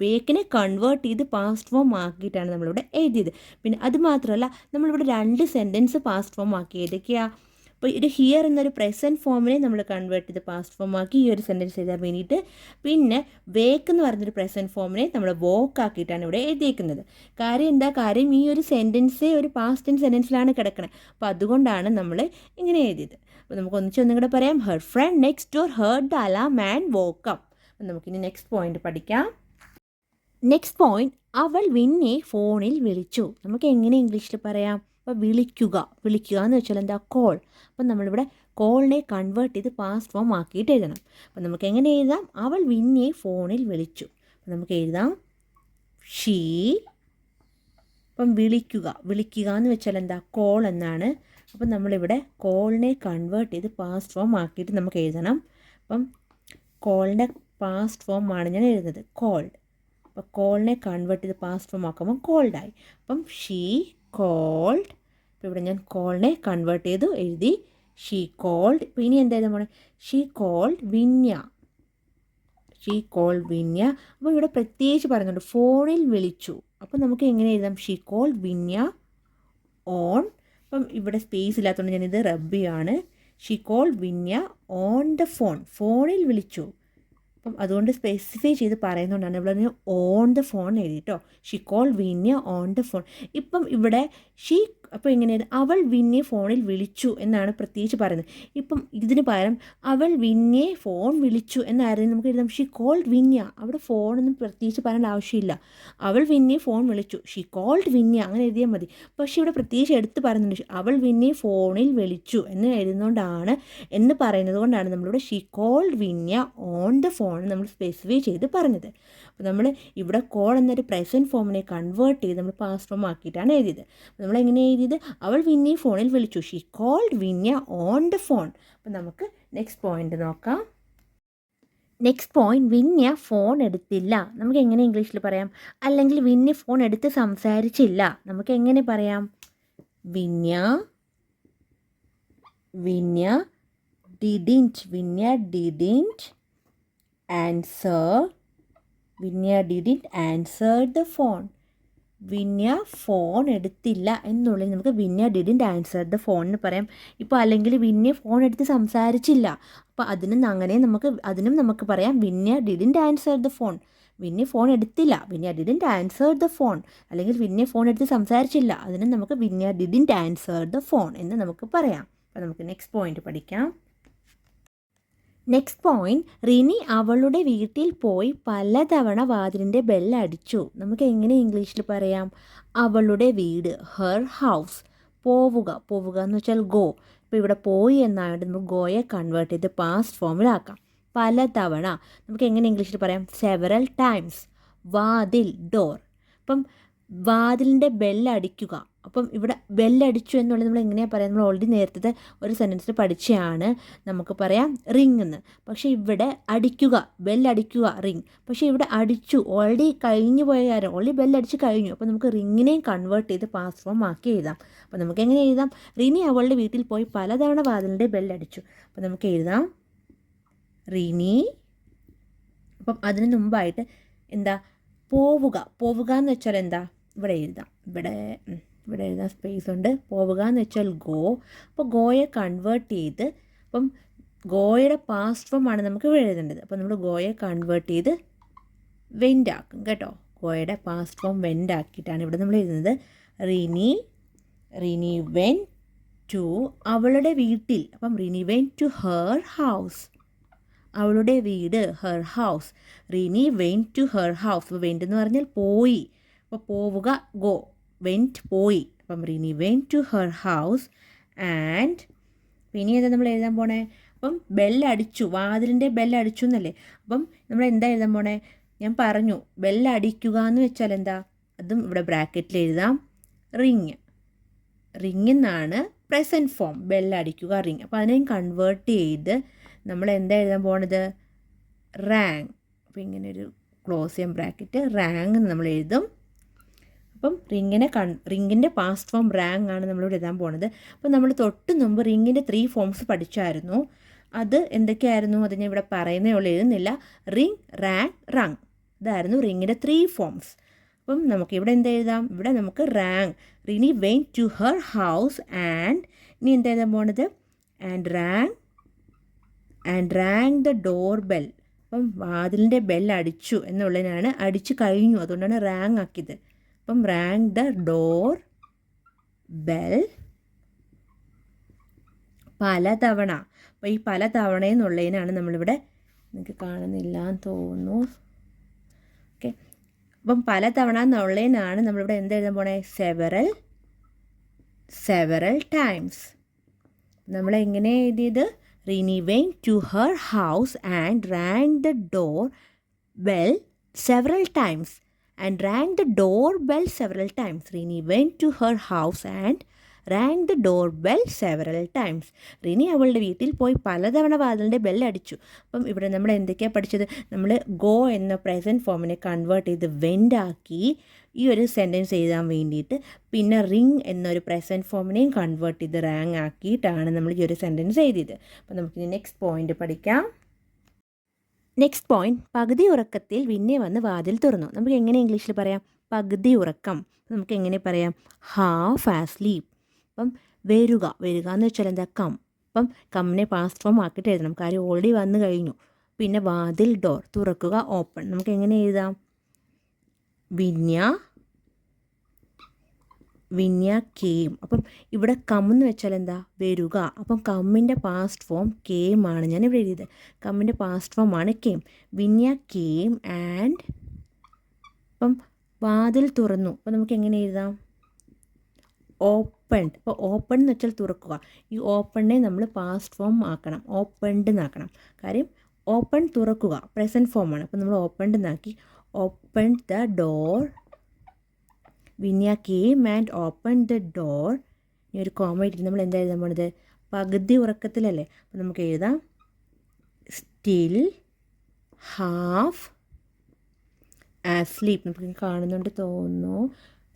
വേക്കിനെ കൺവേർട്ട് ചെയ്ത് പാസ്റ്റ് ഫോം ആക്കിയിട്ടാണ് നമ്മളിവിടെ എഴുതിയത്. പിന്നെ അത് മാത്രമല്ല, നമ്മളിവിടെ 2 സെൻറ്റൻസ് പാസ്റ്റ് ഫോം ആക്കി. ഏതൊക്കെയാണ്? അപ്പോൾ ഇത് ഹിയർ എന്നൊരു പ്രസൻറ്റ് ഫോമിനെ നമ്മൾ കൺവേർട്ട് ചെയ്ത് പാസ്റ്റ് ഫോം ആക്കി ഈ ഒരു സെൻറ്റൻസ് എഴുതാൻ വേണ്ടിയിട്ട്. പിന്നെ വേക്ക് എന്ന് പറഞ്ഞൊരു പ്രസൻറ്റ് ഫോമിനെ നമ്മൾ വോക്ക് ആക്കിയിട്ടാണ് ഇവിടെ എഴുതിയേക്കുന്നത്. കാര്യം ഈ ഒരു സെൻറ്റൻസേ ഒരു പാസ്റ്റ് ടെൻസ് സെൻറ്റൻസിലാണ് കിടക്കുന്നത്. അപ്പോൾ അതുകൊണ്ടാണ് നമ്മൾ ഇങ്ങനെ എഴുതിയത്. അപ്പോൾ നമുക്ക് ഒന്നും കൂടെ പറയാം. Her friend next door heard the alarm and woke up. അപ്പോൾ നമുക്കിനി നെക്സ്റ്റ് പോയിന്റ് പഠിക്കാം. നെക്സ്റ്റ് പോയിന്റ്, അവൾ വിന്നെ ഫോണിൽ വിളിച്ചു. നമുക്ക് എങ്ങനെ ഇംഗ്ലീഷിൽ പറയാം? അപ്പോൾ വിളിക്കുക എന്ന് വെച്ചാൽ എന്താ? കോൾ. അപ്പം നമ്മളിവിടെ കോളിനെ കൺവേർട്ട് ചെയ്ത് പാസ്റ്റ് ഫോം ആക്കിയിട്ട് എഴുതണം. അപ്പം നമുക്ക് എങ്ങനെ എഴുതാം? അവൾ വിന്നെ ഫോണിൽ വിളിച്ചു. അപ്പം നമുക്ക് എഴുതാം ഷീ. അപ്പം വിളിക്കുക എന്ന് വെച്ചാൽ എന്താ? കോൾ എന്നാണ്. അപ്പം നമ്മളിവിടെ കോളിനെ കൺവേർട്ട് ചെയ്ത് പാസ്റ്റ് ഫോം ആക്കിയിട്ട് നമുക്ക് എഴുതണം. അപ്പം കോളിൻ്റെ പാസ്റ്റ് ഫോം ആണ് ഞാൻ എഴുതുന്നത്, കോൾഡ്. അപ്പോൾ കോളിനെ കൺവേർട്ട് ചെയ്ത് പാസ്റ്റ് ഫോം ആക്കുമ്പോൾ കോൾഡായി. അപ്പം ഷീ കോൾഡ്. ഇപ്പോൾ ഇവിടെ ഞാൻ കോളിനെ കൺവേർട്ട് ചെയ്തു എഴുതി ഷീ കോൾഡ്. ഇപ്പോൾ ഇനി എന്തായാലും നമ്മൾ ഷീ കോൾഡ് വിന്യ. അപ്പോൾ ഇവിടെ പ്രത്യേകിച്ച് പറയുന്നുണ്ട് ഫോണിൽ വിളിച്ചു. അപ്പോൾ നമുക്ക് എങ്ങനെ എഴുതാം? She called Vinya on. അപ്പം ഇവിടെ സ്പേസ് ഇല്ലാത്തതുകൊണ്ട് ഞാനിത് റബ്ബിയാണ്. She called Vinya on the phone. ഫോണിൽ വിളിച്ചു. അപ്പം അതുകൊണ്ട് സ്പെസിഫൈ ചെയ്ത് പറയുന്നതുകൊണ്ടാണ് ഇവിടെ ഓൺ ദ ഫോൺ എഴുതിട്ടോ. She call Vinya on the phone. ഇപ്പം ഇവിടെ ഷീ, അപ്പോൾ എങ്ങനെയാണ്? അവൾ വിന്യെ ഫോണിൽ വിളിച്ചു എന്നാണ് പ്രത്യേകിച്ച് പറയുന്നത്. ഇപ്പം ഇതിന് പകരം അവൾ വിന്യെ ഫോൺ വിളിച്ചു എന്നായിരുന്നു നമുക്ക് എഴുതാം ഷീ കോൾഡ് വിന്യ. അവിടെ ഫോണൊന്നും പ്രത്യേകിച്ച് പറയേണ്ട ആവശ്യമില്ല. അവൾ വിന്യെ ഫോൺ വിളിച്ചു, ഷീ കോൾഡ് വിന്യ, അങ്ങനെ എഴുതിയാൽ മതി. പക്ഷേ ഇവിടെ പ്രത്യേകിച്ച് എടുത്ത് പറയുന്നുണ്ട് അവൾ വിന്യെ ഫോണിൽ വിളിച്ചു എന്ന് എഴുതുന്നതുകൊണ്ടാണ്, എന്ന് പറയുന്നത് കൊണ്ടാണ് നമ്മളിവിടെ she called Vinya on the phone നമ്മൾ സ്പെസിഫൈ ചെയ്ത് പറഞ്ഞത്. അപ്പോൾ നമ്മൾ ഇവിടെ കോൾ എന്നൊരു പ്രസൻറ്റ് ഫോമിനെ കൺവേർട്ട് ചെയ്ത് നമ്മൾ പാസ്റ്റ് ഫോം ആക്കിയിട്ടാണ് എഴുതിയത്. അപ്പോൾ നമ്മൾ എങ്ങനെ എഴുതിയത്? അവൾ വിന്യെ ഫോണിൽ വിളിച്ചു, she called Vinya on the phone. അപ്പോൾ നമുക്ക് നെക്സ്റ്റ് പോയിന്റ് നോക്കാം. നെക്സ്റ്റ് പോയിന്റ്, വിന്യ ഫോൺ എടുത്തില്ല. നമുക്ക് എങ്ങനെ ഇംഗ്ലീഷിൽ പറയാം? അല്ലെങ്കിൽ വിന്യ ഫോൺ എടുത്ത് സംസാരിച്ചില്ല. നമുക്ക് എങ്ങനെ പറയാം? Vinya didn't answer Vinya didn't answer the phone. Vinya phone എടുത്തില്ല എന്നുള്ളത് നമുക്ക് Vinya didn't answer the phone എന്ന് പറയാം. ഇപ്പോൾ അല്ലെങ്കിൽ വിന്യ ഫോൺ എടുത്ത് സംസാരിച്ചില്ല, അപ്പോൾ അതിനും നമുക്ക് പറയാം Vinya didn't answer the phone. Vinya phone എടുത്തില്ല, Vinya didn't answer the phone. അല്ലെങ്കിൽ വിന്യ ഫോൺ എടുത്ത് സംസാരിച്ചില്ല, അതിനും നമുക്ക് Vinya didn't answer the phone എന്ന് നമുക്ക് പറയാം. അപ്പോൾ നമുക്ക് നെക്സ്റ്റ് പോയിന്റ് പഠിക്കാം. നെക്സ്റ്റ് പോയിന്റ്, റിനി അവളുടെ വീട്ടിൽ പോയി പലതവണ വാതിലിൻ്റെ ബെല്ലടിച്ചു. നമുക്ക് എങ്ങനെ ഇംഗ്ലീഷിൽ പറയാം? അവളുടെ വീട്, ഹെർ ഹൗസ്. പോവുക എന്ന് വെച്ചാൽ ഗോ. ഇപ്പോൾ ഇവിടെ പോയി എന്നായിട്ട് നമുക്ക് ഗോയെ കൺവേർട്ട് ചെയ്ത് പാസ്റ്റ് ഫോമിലാക്കാം. പലതവണ നമുക്ക് എങ്ങനെ ഇംഗ്ലീഷിൽ പറയാം? Several times. വാതിൽ, ഡോർ. അപ്പം വാതിലിൻ്റെ ബെല്ലടിക്കുക. അപ്പം ഇവിടെ ബെല്ലടിച്ചു എന്നുള്ളത് നമ്മൾ എങ്ങനെയാണ് പറയാം? നമ്മൾ ഓൾറെഡി നേരത്തെ ഒരു സെൻറ്റൻസിൽ പഠിച്ചതാണ്. നമുക്ക് പറയാം റിങ് എന്ന്. പക്ഷേ ഇവിടെ അടിക്കുക, ബെല്ലടിക്കുക, റിങ്. പക്ഷേ ഇവിടെ അടിച്ചു, ഓൾറെഡി കഴിഞ്ഞു പോയ കാര്യം, ഓൾറെഡി ബെല്ലടിച്ച് കഴിഞ്ഞു. അപ്പോൾ നമുക്ക് റിങ്ങിനെയും കൺവേർട്ട് ചെയ്ത് പാസ്റ്റ് ഫോം ആക്കി എഴുതാം. അപ്പോൾ നമുക്ക് എങ്ങനെ എഴുതാം? റിനി അവളുടെ വീട്ടിൽ പോയി പലതവണ വാതിലിൻ്റെ ബെല്ലടിച്ചു. അപ്പോൾ നമുക്ക് എഴുതാം റിനി. അപ്പം അതിന് മുമ്പായിട്ട് എന്താ? പോവുക എന്ന് വെച്ചാൽ എന്താ? ഇവിടെ എഴുതാം, ഇവിടെ എഴുതാൻ സ്പേസ് ഉണ്ട്. പോവുക എന്ന് വെച്ചാൽ ഗോ. അപ്പോൾ ഗോയെ കൺവേർട്ട് ചെയ്ത്, അപ്പം ഗോയുടെ പാസ്റ്റ് ഫോം ആണ് നമുക്ക് ഇവിടെ എഴുതേണ്ടത്. അപ്പോൾ നമ്മൾ ഗോയെ കൺവേർട്ട് ചെയ്ത് വെൻ്റ് ആക്കും കേട്ടോ. ഗോയുടെ പാസ്റ്റ് ഫോം വെൻ്റ് ആക്കിയിട്ടാണ് ഇവിടെ നമ്മൾ എഴുതുന്നത്. റിനി വെൻ ടു അവളുടെ വീട്ടിൽ. അപ്പം Rini went to her house. അവളുടെ വീട്, her house. Rini went to her house. അപ്പോൾ വെൻറ്റ് എന്ന് പറഞ്ഞാൽ പോയി. അപ്പോൾ പോവുക ഗോ, വെൻറ്റ് പോയി. അപ്പം Rini went to her house and ഇനി ഏതാ നമ്മൾ എഴുതാൻ പോണേ? അപ്പം ബെല്ലടിച്ചു, വാതിലിൻ്റെ ബെല്ലടിച്ചു എന്നല്ലേ. അപ്പം നമ്മൾ എന്താ എഴുതാൻ പോണേ? ഞാൻ പറഞ്ഞു ബെല്ലടിക്കുക എന്ന് വെച്ചാൽ എന്താ? അതും ഇവിടെ ബ്രാക്കറ്റിൽ എഴുതാം, റിങ്. റിങ് എന്നാണ് പ്രസൻറ്റ് ഫോം. ബെല്ലടിക്കുക, റിങ്. അപ്പോൾ അതിനെ കൺവേർട്ട് ചെയ്ത് നമ്മൾ എന്താ എഴുതാൻ പോണത്? റാങ്. അപ്പോൾ ഇങ്ങനെ ഒരു ക്ലോസ് ചെയ്യാൻ ബ്രാക്കറ്റ്, റാങ് എന്ന് നമ്മൾ എഴുതും. അപ്പം റിങ്ങിൻ്റെ പാസ്റ്റ് ഫോം റാങ് ആണ് നമ്മളിവിടെ എഴുതാൻ പോണത്. അപ്പം നമ്മൾ തൊട്ട് മുമ്പ് റിങ്ങിൻ്റെ 3 ഫോംസ് പഠിച്ചായിരുന്നു. അത് എന്തൊക്കെയായിരുന്നു? അത് ഞാൻ ഇവിടെ പറയുന്നേ ഉള്ളൂ, എഴുതുന്നില്ല. Ring, rang, rung. ഇതായിരുന്നു റിങ്ങിൻ്റെ 3 ഫോംസ്. അപ്പം നമുക്ക് ഇവിടെ എന്ത് എഴുതാം? ഇവിടെ നമുക്ക് rang. Rini went to her house and ഇനി എന്താ എഴുതാൻ പോണത്? And rang the door bell. അപ്പം വാതിലിൻ്റെ ബെൽ അടിച്ചു എന്നുള്ളതിനാണ്, അടിച്ചു കഴിഞ്ഞു, അതുകൊണ്ടാണ് റാങ് ആക്കിയത്. അപ്പം റാങ് ദ ഡോർ ബെൽ പലതവണ. അപ്പോൾ ഈ പലതവണ എന്നുള്ളതിനാണ് നമ്മളിവിടെ, നിങ്ങൾക്ക് കാണുന്നില്ല എന്ന് തോന്നുന്നു, ഓക്കെ. അപ്പം പലതവണ എന്നുള്ളതിനാണ് നമ്മളിവിടെ എന്ത് എഴുതാൻ പോണേ? Several times. നമ്മളെങ്ങനെ എഴുതിയത്? Rini went to her house and rang the door bell several times. Rini went to her house and rang the doorbell several times. Rini അവളുടെ വീട്ടിൽ പോയി പലതവണ വാതിലിൻ്റെ ബെല്ലടിച്ചു. അപ്പം ഇവിടെ നമ്മൾ എന്തൊക്കെയാണ് പഠിച്ചത്? നമ്മൾ ഗോ എന്ന പ്രസൻറ്റ് ഫോമിനെ കൺവേർട്ട് ചെയ്ത് വെൻ്റ് ആക്കി ഈ ഒരു സെൻറ്റൻസ് എഴുതാൻ വേണ്ടിയിട്ട്, പിന്നെ റിങ് എന്നൊരു പ്രസൻറ്റ് ഫോമിനെയും കൺവേർട്ട് ചെയ്ത് റാങ് ആക്കിയിട്ടാണ് നമ്മൾ ഈ ഒരു സെൻറ്റൻസ് എഴുതിയത്. അപ്പോൾ നമുക്കിനി നെക്സ്റ്റ് പോയിന്റ് പഠിക്കാം. നെക്സ്റ്റ് പോയിന്റ്, പകുതി ഉറക്കത്തിൽ വിന്നെ വന്ന് വാതിൽ തുറന്നു. നമുക്ക് എങ്ങനെ ഇംഗ്ലീഷിൽ പറയാം? പകുതി ഉറക്കം. നമുക്ക് എങ്ങനെ പറയാം? ഹാഫ് ആസ്ലീപ്പ്. അപ്പം വരിക എന്ന് വെച്ചാൽ എന്താ? കം. അപ്പം കമ്മിനെ പാസ്റ്റ് ഫോം ആക്കിയിട്ട് എഴുതണം, കാര്യം ഓൾറെഡി വന്നു കഴിഞ്ഞു. പിന്നെ വാതിൽ, ഡോർ, തുറക്കുക, ഓപ്പൺ. നമുക്ക് എങ്ങനെ എഴുതാം? വിന്യ കേം. അപ്പം ഇവിടെ കം എന്ന് വെച്ചാൽ എന്താ? വരിക. അപ്പം കമ്മിൻ്റെ പാസ്റ്റ് ഫോം കേം ആണ് ഞാൻ ഇവിടെ എഴുതിയത്. കമ്മിൻ്റെ പാസ്റ്റ് ഫോം ആണ് കേം. വിന്യ കേം ആൻഡ് അപ്പം വാതിൽ തുറന്നു. അപ്പം നമുക്ക് എങ്ങനെ എഴുതാം? ഓപ്പൺ. അപ്പോൾ ഓപ്പൺ എന്ന് വെച്ചാൽ തുറക്കുക. ഈ ഓപ്പണിനെ നമ്മൾ പാസ്റ്റ് ഫോം ആക്കണം, ഓപ്പൺഡ് എന്നാക്കണം. കാര്യം ഓപ്പൺ തുറക്കുക പ്രസൻറ്റ് ഫോമാണ്. അപ്പോൾ നമ്മൾ ഓപ്പൺഡ് എന്നാക്കി. Open the door. Vinya came and open the door. ഇനി ഒരു കോമ ഇട്ടിട്ട് നമ്മൾ എന്താ എഴുതാൻ പോണത്? പകുതി ഉറക്കത്തിലല്ലേ. അപ്പോൾ നമുക്ക് എഴുതാം സ്റ്റിൽ ഹാഫ് ആസ്ലീപ്പ്. നമുക്ക് കാണുന്നുണ്ട് തോന്നുന്നു.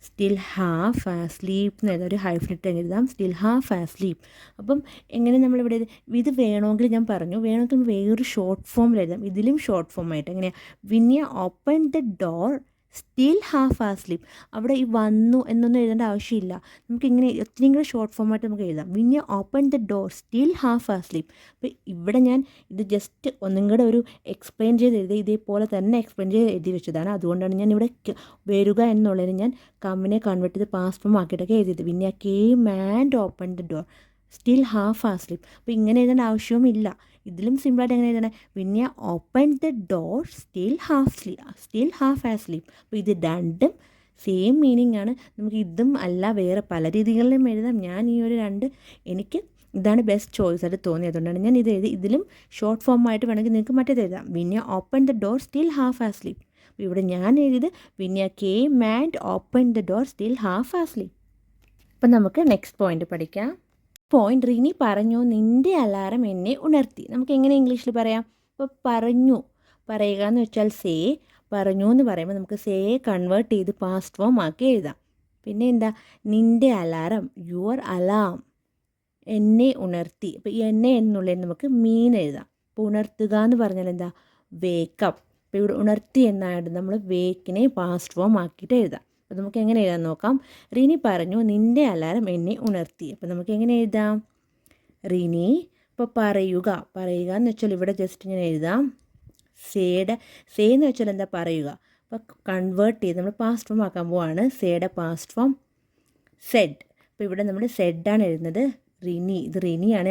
സ്റ്റിൽ ഹാഫ് സ്ലീപ്പ് എന്ന് എഴുതാം, ഒരു ഹൈഫിനിട്ട് എഴുതാം, സ്റ്റിൽ ഹാഫ് സ്ലീപ്പ്. അപ്പം എങ്ങനെ നമ്മളിവിടെ ഇത് വേണമെങ്കിൽ ഞാൻ പറഞ്ഞു, വേണമെങ്കിൽ വേറൊരു ഷോർട്ട് ഫോമിൽ എഴുതാം, ഇതിലും ഷോർട്ട് ഫോമായിട്ട് എങ്ങനെയാണ്, Vinya open the door still half sleep. അവിടെ ഈ വന്നു എന്നൊന്നും എഴുതേണ്ട ആവശ്യമില്ല, നമുക്കിങ്ങനെ ഒത്തിരിയും കൂടെ ഷോർട്ട് ഫോമായിട്ട് നമുക്ക് എഴുതാം, Vinya open the door still half sleep. അപ്പോൾ ഇവിടെ ഞാൻ ഇത് ജസ്റ്റ് ഒന്നും കൂടെ ഒരു എക്സ്പ്ലെയിൻ ചെയ്ത് എഴുതി, ഇതേപോലെ തന്നെ എക്സ്പ്ലെയിൻ ചെയ്ത് എഴുതി വെച്ചതാണ്. അതുകൊണ്ടാണ് ഞാൻ ഇവിടെ വരിക എന്നുള്ളതിന് ഞാൻ കമ്മിനെ കൺവേർട്ട് ചെയ്ത് പാസ്റ്റ് ഫോം ആക്കിയിട്ടൊക്കെ എഴുതിയത്. Vinya came and open the door still half sleep. അപ്പോൾ ഇങ്ങനെ എഴുതേണ്ട ആവശ്യവുമില്ല, ഇതിലും സിമ്പിളായിട്ട് എങ്ങനെ എഴുതണേ, Vinya open the door still half sleep. അപ്പോൾ ഇത് രണ്ടും സെയിം മീനിങ് ആണ്. നമുക്ക് ഇതും അല്ല വേറെ പല രീതികളിലും എഴുതാം. ഞാൻ ഈ ഒരു എനിക്ക് ഇതാണ് ബെസ്റ്റ് ചോയ്സ് ആയിട്ട് തോന്നിയത്, അതുകൊണ്ടാണ് ഞാൻ ഇത് എഴുതി. ഇതിലും ഷോർട്ട് ഫോം ആയിട്ട് വേണമെങ്കിൽ നിങ്ങൾക്ക് മറ്റേത് എഴുതാം, Vinya open the door still half sleep. അപ്പോൾ ഇവിടെ ഞാൻ എഴുതിയത് Vinya came and open the door still half sleep. അപ്പം നമുക്ക് നെക്സ്റ്റ് പോയിന്റ് പഠിക്കാം. പോയിന്റ്, റിനി പറഞ്ഞു നിൻ്റെ അലാറം എന്നെ ഉണർത്തി. നമുക്ക് എങ്ങനെ ഇംഗ്ലീഷിൽ പറയാം? ഇപ്പോൾ പറയുക എന്ന് വെച്ചാൽ സേ, പറഞ്ഞു എന്ന് പറയുമ്പോൾ നമുക്ക് സേയെ കൺവേർട്ട് ചെയ്ത് പാസ്റ്റ് ഫോം ആക്കി എഴുതാം. പിന്നെ എന്താ, നിൻ്റെ അലാറം, യുവർ അലാം എന്നെ ഉണർത്തി. അപ്പോൾ ഈ എന്നെ എന്നുള്ളതിന് നമുക്ക് മീൻ എഴുതാം. അപ്പോൾ ഉണർത്തുക എന്ന് പറഞ്ഞാൽ എന്താ, വേക്കപ്പ്. അപ്പോൾ ഇവിടെ ഉണർത്തി എന്നായിട്ട് നമ്മൾ വേക്കിനെ പാസ്റ്റ് ഫോം ആക്കിയിട്ട് എഴുതാം. അപ്പോൾ നമുക്ക് എങ്ങനെ എഴുതാൻ നോക്കാം. റിനി പറഞ്ഞു നിൻ്റെ അലാറം എന്നെ ഉണർത്തി. അപ്പോൾ നമുക്ക് എങ്ങനെ എഴുതാം, റിനി, ഇപ്പോൾ പറയുക എന്ന് വെച്ചാൽ ഇവിടെ ജസ്റ്റ് ഞാൻ എഴുതാം, സേ എന്ന് വെച്ചാൽ എന്താ, പറയുക. അപ്പോൾ കൺവേർട്ട് ചെയ്ത് നമ്മൾ പാസ്റ്റ് ഫോം ആക്കാൻ പോവാണ്. സേയുടെ പാസ്റ്റ് ഫോം സെഡ്. അപ്പോൾ ഇവിടെ നമ്മൾ സെഡാണ് എഴുതുന്നത്. റിനി, ഇത് റിനിയാണ്,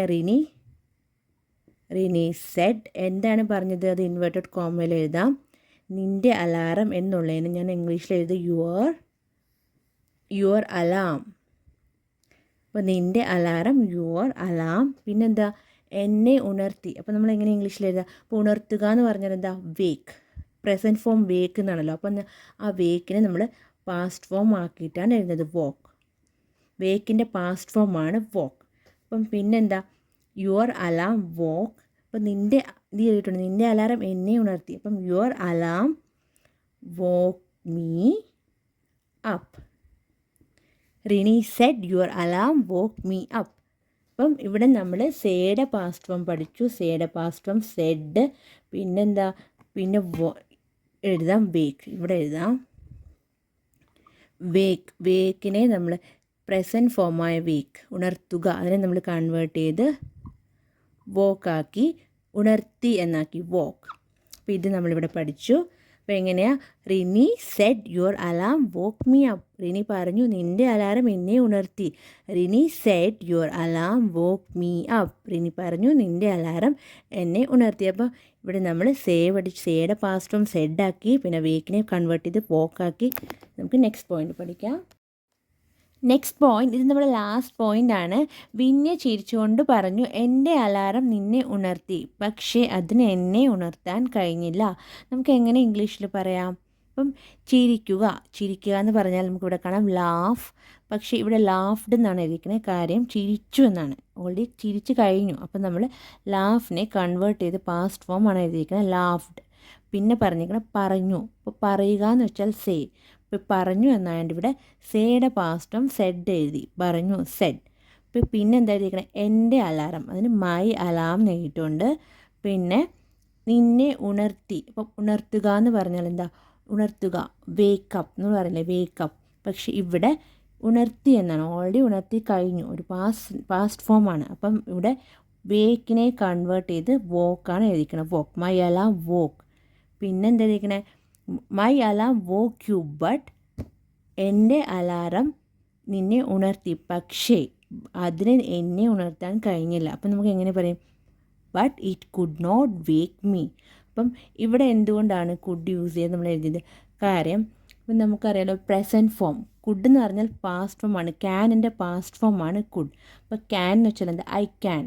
റിനി സെഡ്. എന്താണ് പറഞ്ഞത്, അത് ഇൻവേർട്ടഡ് കോമയിൽ എഴുതാം. നിൻ്റെ അലാറം എന്നുള്ളതിന് ഞാൻ ഇംഗ്ലീഷിൽ എഴുതി യുവർ അലാം. അപ്പോൾ നിൻ്റെ അലാറം, യുവർ അലാം. പിന്നെന്താ, എന്നെ ഉണർത്തി. അപ്പോൾ നമ്മൾ എങ്ങനെ ഇംഗ്ലീഷിൽ എഴുതുക, അപ്പോൾ ഉണർത്തുക എന്ന് പറഞ്ഞാൽ എന്താ, വേക്ക്. പ്രസൻറ്റ് ഫോം വേക്ക് എന്നാണല്ലോ. അപ്പം ആ വേക്കിനെ നമ്മൾ പാസ്റ്റ് ഫോം ആക്കിയിട്ടാണ് എഴുതുന്നത്, വോക്ക്. വേക്കിൻ്റെ പാസ്റ്റ് ഫോമാണ് വോക്ക്. അപ്പം പിന്നെന്താ, യുവർ അലാം വോക്ക്. അപ്പം നിൻ്റെ ഇത് ചെയ്തിട്ടുണ്ട്, നിൻ്റെ അലാറം എന്നെ ഉണർത്തി. അപ്പം your alarm woke me up. Rini said your alarm woke me up. അപ്പം ഇവിടെ നമ്മൾ സേയുടെ പാസ്റ്റ് ഫോം പഠിച്ചു. സേയുടെ പാസ്റ്റ് ഫോം സെഡ്. പിന്നെന്താ, പിന്നെ എഴുതാം വേക്ക്. ഇവിടെ എഴുതാം വേക്കിനെ നമ്മൾ പ്രസൻറ്റ് ഫോമായ വേക്ക്, ഉണർത്തുക, അതിനെ നമ്മൾ കൺവേർട്ട് ചെയ്ത് വോക്കാക്കി, ഉണർത്തി എന്നാക്കി വോക്ക്. അപ്പോൾ ഇത് നമ്മളിവിടെ പഠിച്ചു. അപ്പോൾ എങ്ങനെയാണ്, Rini said your alarm woke me up. Rini പറഞ്ഞു നിൻ്റെ അലാറം എന്നെ ഉണർത്തി. Rini said your alarm woke me up. Rini പറഞ്ഞു നിൻ്റെ അലാറം എന്നെ ഉണർത്തി. അപ്പോൾ ഇവിടെ നമ്മൾ സേയുടെ പാസ്റ്റ് ഫോം സെഡാക്കി, പിന്നെ വേക്കിനെ കൺവേർട്ട് ചെയ്ത് വോക്കാക്കി. നമുക്ക് നെക്സ്റ്റ് പോയിന്റ് പഠിക്കാം. നെക്സ്റ്റ് പോയിന്റ്, ഇത് നമ്മുടെ ലാസ്റ്റ് പോയിൻ്റ് ആണ്. വിന്യ ചിരിച്ചുകൊണ്ട് പറഞ്ഞു എൻ്റെ അലാറം നിന്നെ ഉണർത്തി, പക്ഷേ അതിന് എന്നെ ഉണർത്താൻ കഴിഞ്ഞില്ല. നമുക്ക് എങ്ങനെ ഇംഗ്ലീഷിൽ പറയാം? അപ്പം ചിരിക്കുക എന്ന് പറഞ്ഞാൽ നമുക്കിവിടെ കാണാം ലാഫ്. പക്ഷേ ഇവിടെ ലാഫ്ഡ് എന്നാണ് എഴുതിയിരിക്കുന്നത്, കാര്യം ചിരിച്ചു എന്നാണ്. ഓൾറെഡി ചിരിച്ചു കഴിഞ്ഞു. അപ്പം നമ്മൾ ലാഫിനെ കൺവേർട്ട് ചെയ്ത് പാസ്റ്റ് ഫോം ആണ് എഴുതിയിരിക്കുന്നത്, ലാഫ്ഡ്. പിന്നെ പറഞ്ഞിരിക്കുന്നത് പറഞ്ഞു. അപ്പോൾ പറയുക എന്ന് വെച്ചാൽ സേ. ഇപ്പോൾ പറഞ്ഞു എന്നായതുകൊണ്ട് ഇവിടെ സേയുടെ പാസ്റ്റ് ഫോം സെഡ് എഴുതി, പറഞ്ഞു സെഡ്. ഇപ്പോൾ പിന്നെ എന്താ എഴുതിയിരിക്കുന്നത്, എൻ്റെ അലാറം, അതിന് മൈ അലാം എന്ന് എഴുതിയിട്ടുണ്ട്. പിന്നെ നിന്നെ ഉണർത്തി. അപ്പം ഉണർത്തുക എന്ന് പറഞ്ഞാൽ എന്താ, ഉണർത്തുക, വേക്കപ്പ് എന്ന് പറയില്ലേ, വേക്കപ്പ്. പക്ഷേ ഇവിടെ ഉണർത്തി എന്നാണ്, ഓൾറെഡി ഉണർത്തി കഴിഞ്ഞു, ഒരു പാസ്റ്റ് ഫോമാണ്. അപ്പം ഇവിടെ വേക്കിനെ കൺവേർട്ട് ചെയ്ത് വോക്കാണ് എഴുതിക്കുന്നത്, വോക്ക്, മൈ അലാം വോക്ക്. പിന്നെ എന്താ എഴുതിയിരിക്കുന്നത്, my alarm woke you but, എൻ്റെ അലാറം നിന്നെ ഉണർത്തി, പക്ഷേ അതിന് എന്നെ ഉണർത്താൻ കഴിഞ്ഞില്ല. അപ്പം നമുക്ക് എങ്ങനെ പറയും, but it could not wake me. അപ്പം ഇവിടെ എന്തുകൊണ്ടാണ് കുഡ് യൂസ് ചെയ്ത് നമ്മൾ എഴുതിയത്, കാര്യം ഇപ്പം നമുക്കറിയാലോ പ്രസൻറ്റ് ഫോം, കുഡ് എന്ന് പറഞ്ഞാൽ പാസ്റ്റ് ഫോമാണ്, ക്യാനിൻ്റെ പാസ്റ്റ് ഫോമാണ് കുഡ്. അപ്പോൾ ക്യാൻ എന്ന് വെച്ചാൽ എന്താ, ഐ ക്യാൻ,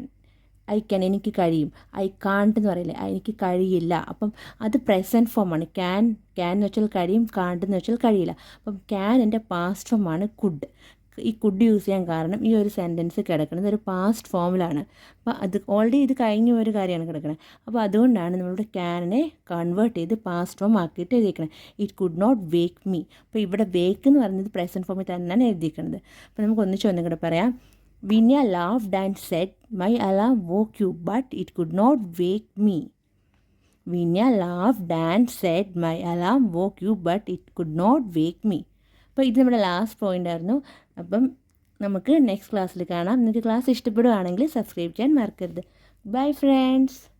എനിക്ക് കഴിയും. ഐ കാണ്ട് എന്ന് പറയില്ലേ, എനിക്ക് കഴിയില്ല. അപ്പം അത് പ്രസൻറ്റ് ഫോമാണ്. ക്യാൻ എന്ന് വെച്ചാൽ കഴിയും, കാണ്ട് എന്ന് വെച്ചാൽ കഴിയില്ല. അപ്പം ക്യാൻ എൻ്റെ പാസ്റ്റ് ഫോമാണ് കുഡ്. ഈ കുഡ് യൂസ് ചെയ്യാൻ കാരണം ഈ ഒരു സെൻറ്റൻസ് കിടക്കുന്നത് ഒരു പാസ്റ്റ് ഫോമിലാണ്. അപ്പോൾ അത് ഓൾറെഡി ഇത് കഴിഞ്ഞ ഒരു കാര്യമാണ് കിടക്കുന്നത്. അപ്പോൾ അതുകൊണ്ടാണ് നമ്മളിവിടെ ക്യാനെ കൺവേർട്ട് ചെയ്ത് പാസ്റ്റ് ഫോം ആക്കിയിട്ട് എഴുതിയിരിക്കുന്നത്. It could not wake me. അപ്പോൾ ഇവിടെ വേക്ക് എന്ന് പറയുന്നത് പ്രസൻറ്റ് ഫോമിൽ തന്നെയാണ് എഴുതിയിരിക്കുന്നത്. അപ്പോൾ നമുക്ക് ഒന്നിച്ച് ഒന്നും കൂടെ പറയാം. Vinya laughed and said, "My alarm woke you, but it could not wake me." Vinya laughed and said, "My alarm woke you, but it could not wake me." അപ്പോൾ ഇത് നമ്മുടെ ലാസ്റ്റ് പോയിൻ്റ് ആയിരുന്നു. അപ്പം നമുക്ക് നെക്സ്റ്റ് ക്ലാസ്സിൽ കാണാം. നിങ്ങൾക്ക് ക്ലാസ് ഇഷ്ടപ്പെടുകയാണെങ്കിൽ സബ്സ്ക്രൈബ് ചെയ്യാൻ മറക്കരുത്. Bye friends.